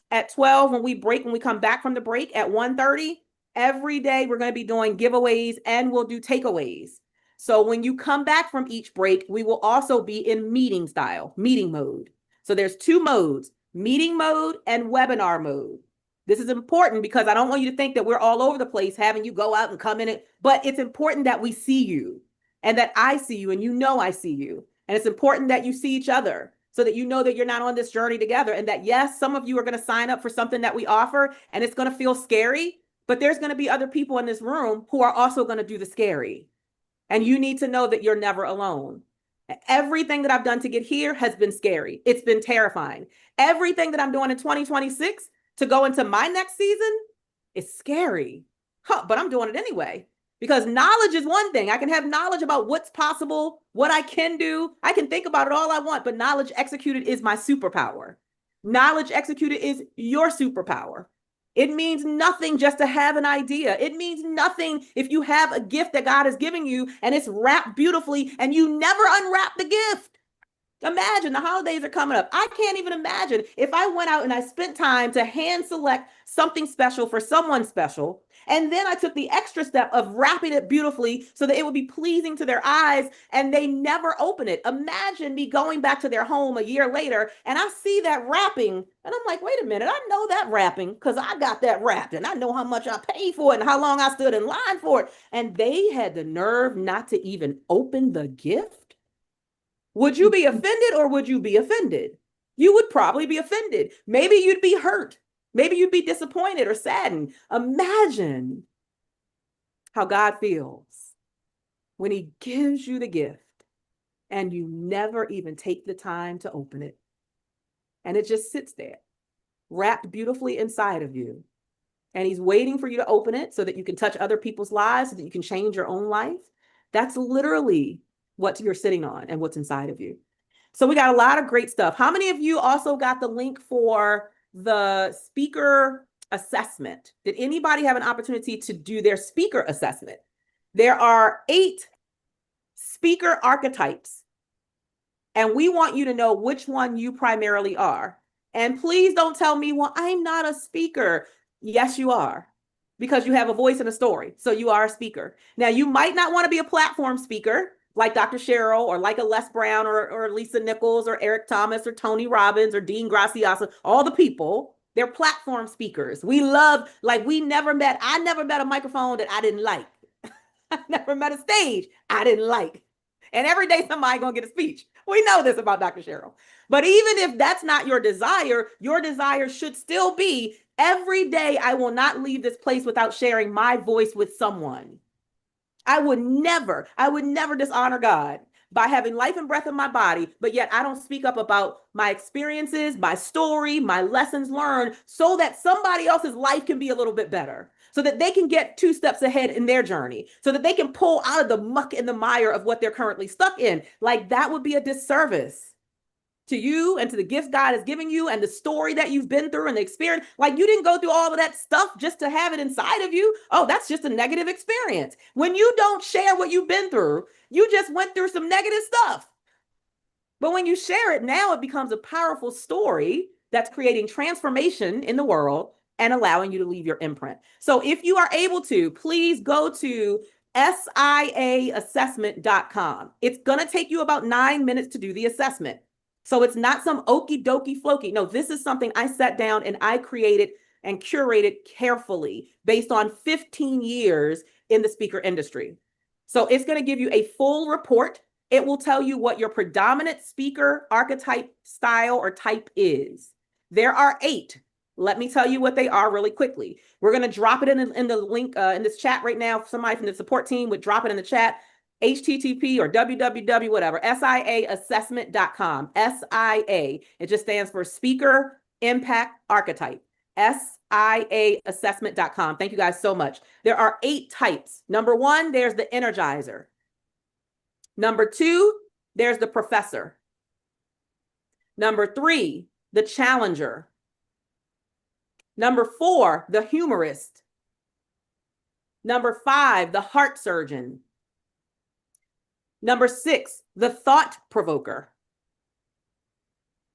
at 12 when we come back from the break at 1:30. Every day we're going to be doing giveaways, and we'll do takeaways. So when you come back from each break, we will also be in meeting mode. So there's 2 modes, meeting mode and webinar mode. This is important because I don't want you to think that we're all over the place having you go out and come in it, but it's important that we see you, and that I see you, and you know I see you. And it's important that you see each other so that you know that you're not on this journey together, and that, yes, some of you are going to sign up for something that we offer, and it's going to feel scary, but there's going to be other people in this room who are also going to do the scary. And you need to know that you're never alone. Everything that I've done to get here has been scary. It's been terrifying. Everything that I'm doing in 2026 to go into my next season is scary. But I'm doing it anyway, because knowledge is one thing. I can have knowledge about what's possible, what I can do. I can think about it all I want, but knowledge executed is my superpower. Knowledge executed is your superpower. It means nothing just to have an idea. It means nothing if you have a gift that God is giving you and it's wrapped beautifully and you never unwrap the gift. Imagine, the holidays are coming up. I can't even imagine if I went out and I spent time to hand select something special for someone special, and then I took the extra step of wrapping it beautifully so that it would be pleasing to their eyes, and they never open it. Imagine me going back to their home a year later and I see that wrapping and I'm like, wait a minute, I know that wrapping because I got that wrapped and I know how much I paid for it and how long I stood in line for it. And they had the nerve not to even open the gift. Would you be offended, or would you be offended? You would probably be offended. Maybe you'd be hurt. Maybe you'd be disappointed or saddened. Imagine how God feels when he gives you the gift and you never even take the time to open it. And it just sits there, wrapped beautifully inside of you. And he's waiting for you to open it so that you can touch other people's lives, so that you can change your own life. That's literally what you're sitting on and what's inside of you. So we got a lot of great stuff. How many of you also got the link for the speaker assessment? Did anybody have an opportunity to do their speaker assessment? There are 8 speaker archetypes, and we want you to know which one you primarily are. And please don't tell me, well, I'm not a speaker. Yes, you are, because you have a voice and a story. So you are a speaker. Now, you might not want to be a platform speaker like Dr. Cheryl, or like a Les Brown, or Lisa Nichols, or Eric Thomas, or Tony Robbins, or Dean Graciasa. All the people, they're platform speakers. We love, like, I never met a microphone that I didn't like. I never met a stage I didn't like. And every day somebody gonna get a speech. We know this about Dr. Cheryl. But even if that's not your desire should still be every day I will not leave this place without sharing my voice with someone. I would never dishonor God by having life and breath in my body, but yet I don't speak up about my experiences, my story, my lessons learned, so that somebody else's life can be a little bit better, so that they can get 2 steps ahead in their journey, so that they can pull out of the muck and the mire of what they're currently stuck in. Like, that would be a disservice to you and to the gifts God is giving you and the story that you've been through and the experience. Like, you didn't go through all of that stuff just to have it inside of you. Oh, that's just a negative experience. When you don't share what you've been through, you just went through some negative stuff. But when you share it, now it becomes a powerful story that's creating transformation in the world and allowing you to leave your imprint. So if you are able to, please go to siaassessment.com. It's going to take you about 9 minutes to do the assessment. So it's not some okie dokie flokey. No, this is something I sat down and I created and curated carefully based on 15 years in the speaker industry. So it's going to give you a full report. It will tell you what your predominant speaker archetype, style, or type is. There are 8. Let me tell you what they are really quickly. We're going to drop it in the link in this chat right now. Somebody from the support team would drop it in the chat. HTTP or www, whatever, siaassessment.com. SIA. It just stands for Speaker Impact Archetype. siaassessment.com. Thank you guys so much. There are 8 types. Number 1, there's the Energizer. Number 2, there's the Professor. Number 3, the Challenger. Number 4, the Humorist. Number 5, the Heart Surgeon. Number 6, the Thought Provoker.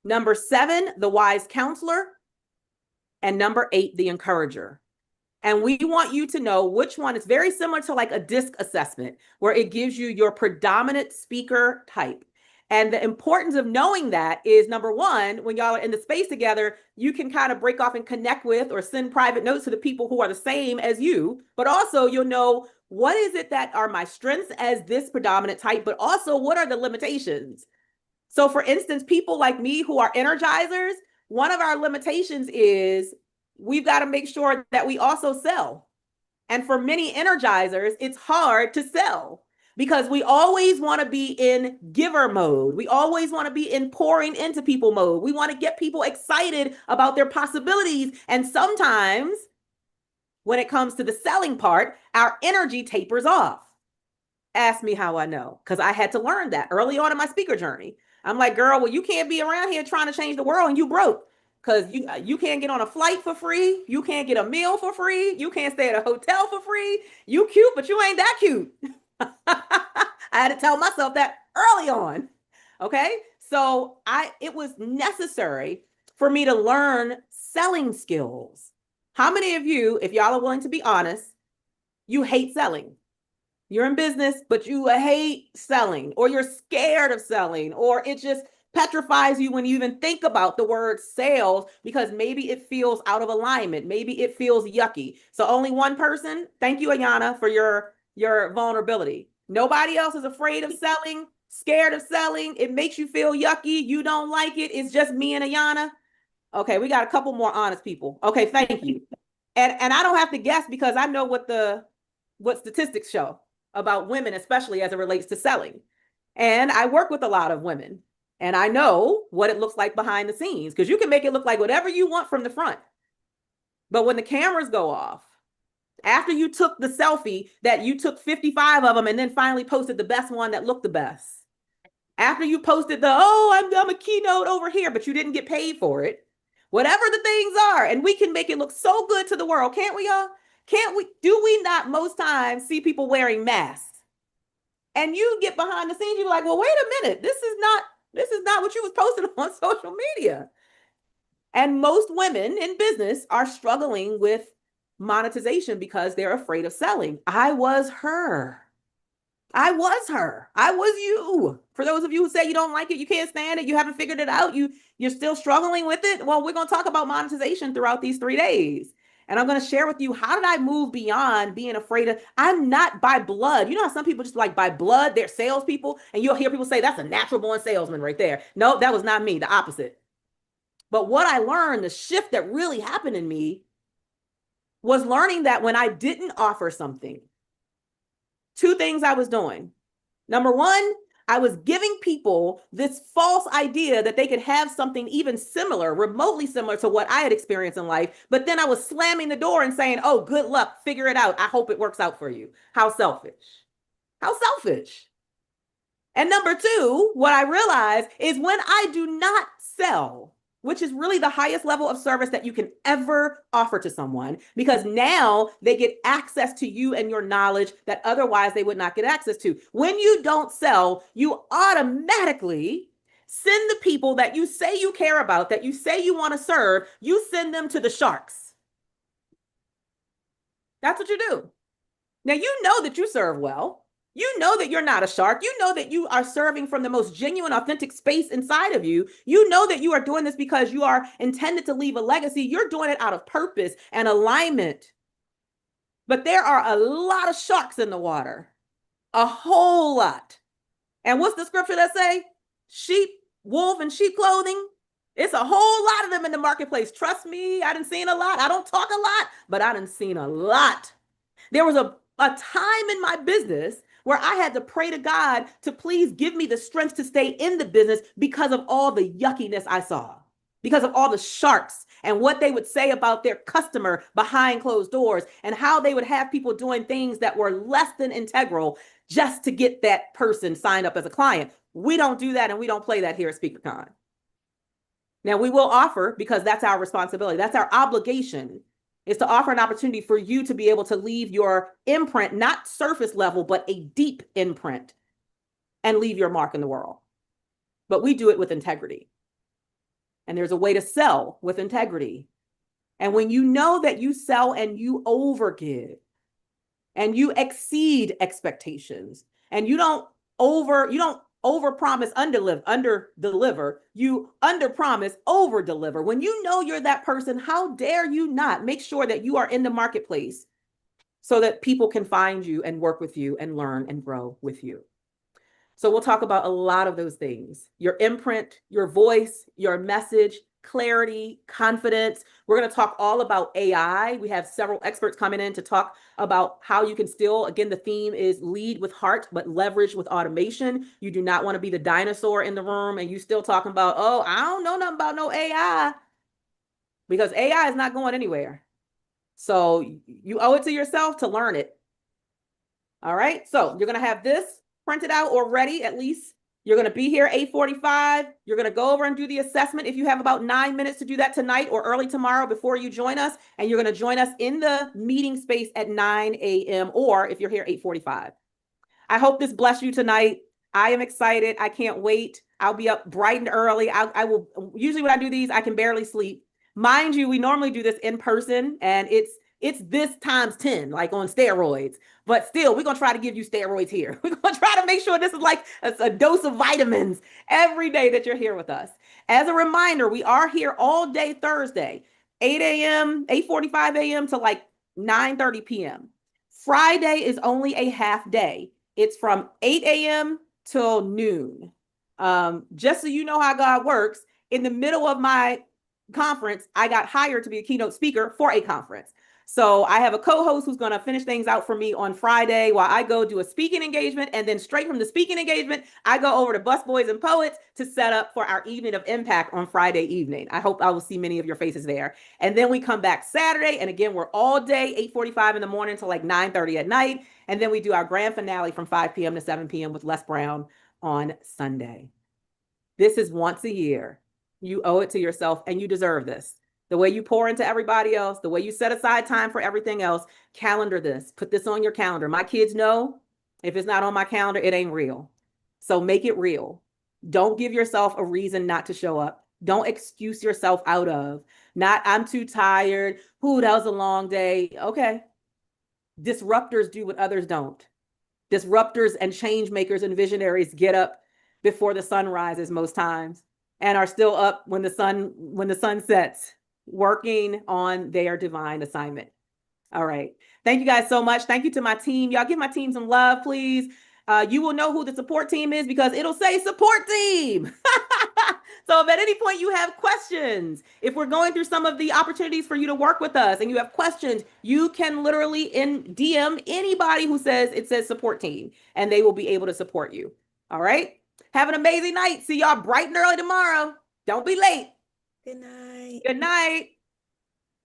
Number 7, the Wise Counselor. And number 8, the Encourager. And we want you to know which one is very similar to like a DISC assessment, where it gives you your predominant speaker type. And the importance of knowing that is, number 1, when y'all are in the space together, you can kind of break off and connect with or send private notes to the people who are the same as you, but also you'll know what is it that are my strengths as this predominant type, but also what are the limitations? So for instance, people like me who are energizers, one of our limitations is we've got to make sure that we also sell. And for many energizers, it's hard to sell because we always want to be in giver mode. We always want to be in pouring into people mode. We want to get people excited about their possibilities. And sometimes when it comes to the selling part, our energy tapers off. Ask me how I know, because I had to learn that early on in my speaker journey. I'm like, girl, well, you can't be around here trying to change the world and you broke. Because you can't get on a flight for free. You can't get a meal for free. You can't stay at a hotel for free. You cute, but you ain't that cute. I had to tell myself that early on. Okay. So it was necessary for me to learn selling skills. How many of you, if y'all are willing to be honest, you hate selling? You're in business, but you hate selling, or you're scared of selling, or it just petrifies you when you even think about the word sales because maybe it feels out of alignment. Maybe it feels yucky. So only one person. Thank you, Ayana, for your vulnerability. Nobody else is afraid of selling, scared of selling. It makes you feel yucky. You don't like it. It's just me and Ayana. Okay, we got a couple more honest people. Okay, thank you. And I don't have to guess because I know what statistics show about women, especially as it relates to selling. And I work with a lot of women. And I know what it looks like behind the scenes, because you can make it look like whatever you want from the front. But when the cameras go off, after you took the selfie that you took 55 of them and then finally posted the best one that looked the best, after you posted I'm a keynote over here, but you didn't get paid for it, whatever the things are, and we can make it look so good to the world, can't we, y'all? Can't we? Do we not most times see people wearing masks? And you get behind the scenes, you're like, well, wait a minute, this is not what you was posting on social media. And most women in business are struggling with monetization because they're afraid of selling. I was her. I was you. For those of you who say you don't like it, you can't stand it, you haven't figured it out, you're still struggling with it. Well, we're going to talk about monetization throughout these 3 days. And I'm going to share with you, how did I move beyond being afraid of, I'm not by blood. You know how some people just like by blood, they're salespeople, and you'll hear people say, that's a natural born salesman right there. No, that was not me, the opposite. But what I learned, the shift that really happened in me was learning that when I didn't offer something, two things I was doing. Number one, I was giving people this false idea that they could have something even similar, remotely similar to what I had experienced in life. But then I was slamming the door and saying, oh, good luck, figure it out. I hope it works out for you. How selfish. How selfish. And number two, what I realized is when I do not sell, which is really the highest level of service that you can ever offer to someone, because now they get access to you and your knowledge that otherwise they would not get access to. When you don't sell, you automatically send the people that you say you care about, that you say you want to serve, you send them to the sharks. That's what you do. Now, you know that you serve well. You know that you're not a shark. You know that you are serving from the most genuine, authentic space inside of you. You know that you are doing this because you are intended to leave a legacy. You're doing it out of purpose and alignment. But there are a lot of sharks in the water, a whole lot. And what's the scripture that say? Sheep, wolf, and sheep clothing. It's a whole lot of them in the marketplace. Trust me, I done seen a lot. I don't talk a lot, but I done seen a lot. There was a time in my business where I had to pray to God to please give me the strength to stay in the business because of all the yuckiness I saw, because of all the sharks and what they would say about their customer behind closed doors and how they would have people doing things that were less than integral just to get that person signed up as a client. We don't do that, and we don't play that here at SpeakerCon. Now, we will offer, because that's our responsibility. That's our obligation, is to offer an opportunity for you to be able to leave your imprint, not surface level, but a deep imprint, and leave your mark in the world. But we do it with integrity. And there's a way to sell with integrity. And when you know that you sell and you overgive and you exceed expectations and you don't overpromise, underdeliver. You underpromise, overdeliver. When you know you're that person, how dare you not make sure that you are in the marketplace so that people can find you and work with you and learn and grow with you. So we'll talk about a lot of those things: your imprint, your voice, your message, clarity, confidence. We're going to talk all about AI. We have several experts coming in to talk about how you can still, again, the theme is lead with heart, but leverage with automation. You do not want to be the dinosaur in the room and you still talking about, oh, I don't know nothing about no AI, because AI is not going anywhere. So you owe it to yourself to learn it. All right. So you're going to have this printed out or ready at least. You're going to be here 8:45. You're going to go over and do the assessment. If you have about 9 minutes to do that tonight or early tomorrow before you join us, and you're going to join us in the meeting space at 9 a.m. or if you're here 8:45. I hope this blessed you tonight. I am excited. I can't wait. I'll be up bright and early. I will, usually when I do these, I can barely sleep. Mind you, we normally do this in person, and it's this times 10, like on steroids. But still, we're going to try to give you steroids here. We're going to try to make sure this is like a dose of vitamins every day that you're here with us. As a reminder, we are here all day Thursday, 8 a.m., 8:45 a.m. to like 9:30 p.m. Friday is only a half day. It's from 8 a.m. till noon. Just so you know how God works, in the middle of my conference, I got hired to be a keynote speaker for a conference. So I have a co-host who's going to finish things out for me on Friday while I go do a speaking engagement. And then straight from the speaking engagement, I go over to Busboys and Poets to set up for our evening of impact on Friday evening. I hope I will see many of your faces there. And then we come back Saturday. And again, we're all day, 8:45 in the morning to like 9:30 at night. And then we do our grand finale from 5 p.m. to 7 p.m. with Les Brown on Sunday. This is once a year. You owe it to yourself, and you deserve this. The way you pour into everybody else, the way you set aside time for everything else, calendar this, put this on your calendar. My kids know if it's not on my calendar, it ain't real. So make it real. Don't give yourself a reason not to show up. Don't excuse yourself out of, not, I'm too tired. Ooh, that was a long day. Okay. Disruptors do what others don't. Disruptors and change makers and visionaries get up before the sun rises most times and are still up when the sun sets. working on their divine assignment. All right. Thank you guys so much. Thank you to my team. Y'all give my team some love, please. You will know who the support team is because it'll say support team. So if at any point you have questions, if we're going through some of the opportunities for you to work with us and you have questions, you can literally DM anybody who says it says support team and they will be able to support you. All right. Have an amazing night. See y'all bright and early tomorrow. Don't be late. Good night. Good night.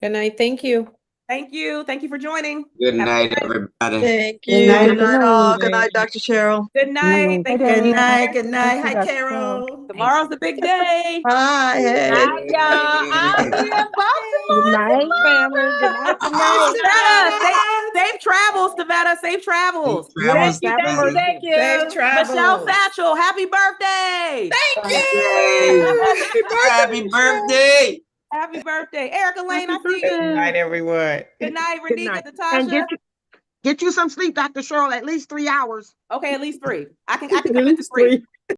Good night. Thank you. Thank you. Thank you for joining. Good Have a night, good everybody. Thank Good you. night. Good night, all. Good night, Dr. Cheryl. Good night. Thank you. Good night. Good night. Thank you, Hi, Dr. Cheryl. Carol. Tomorrow's the big day. Hi, hey. Hi, y'all. I'll be in Good Baltimore night, family. Good night, good night. Savannah, safe travels, Savannah. Safe travels. Travels, Thank you. Safe travels. Michelle Satchel, happy birthday. Happy birthday. Happy birthday. Erica Lane, I see Good you. night, everyone. Good night, Good Renika, night. Natasha. And get you some sleep, Dr. Cheryl, at least 3 hours. Okay, at least 3. I can At commit to least 3. three.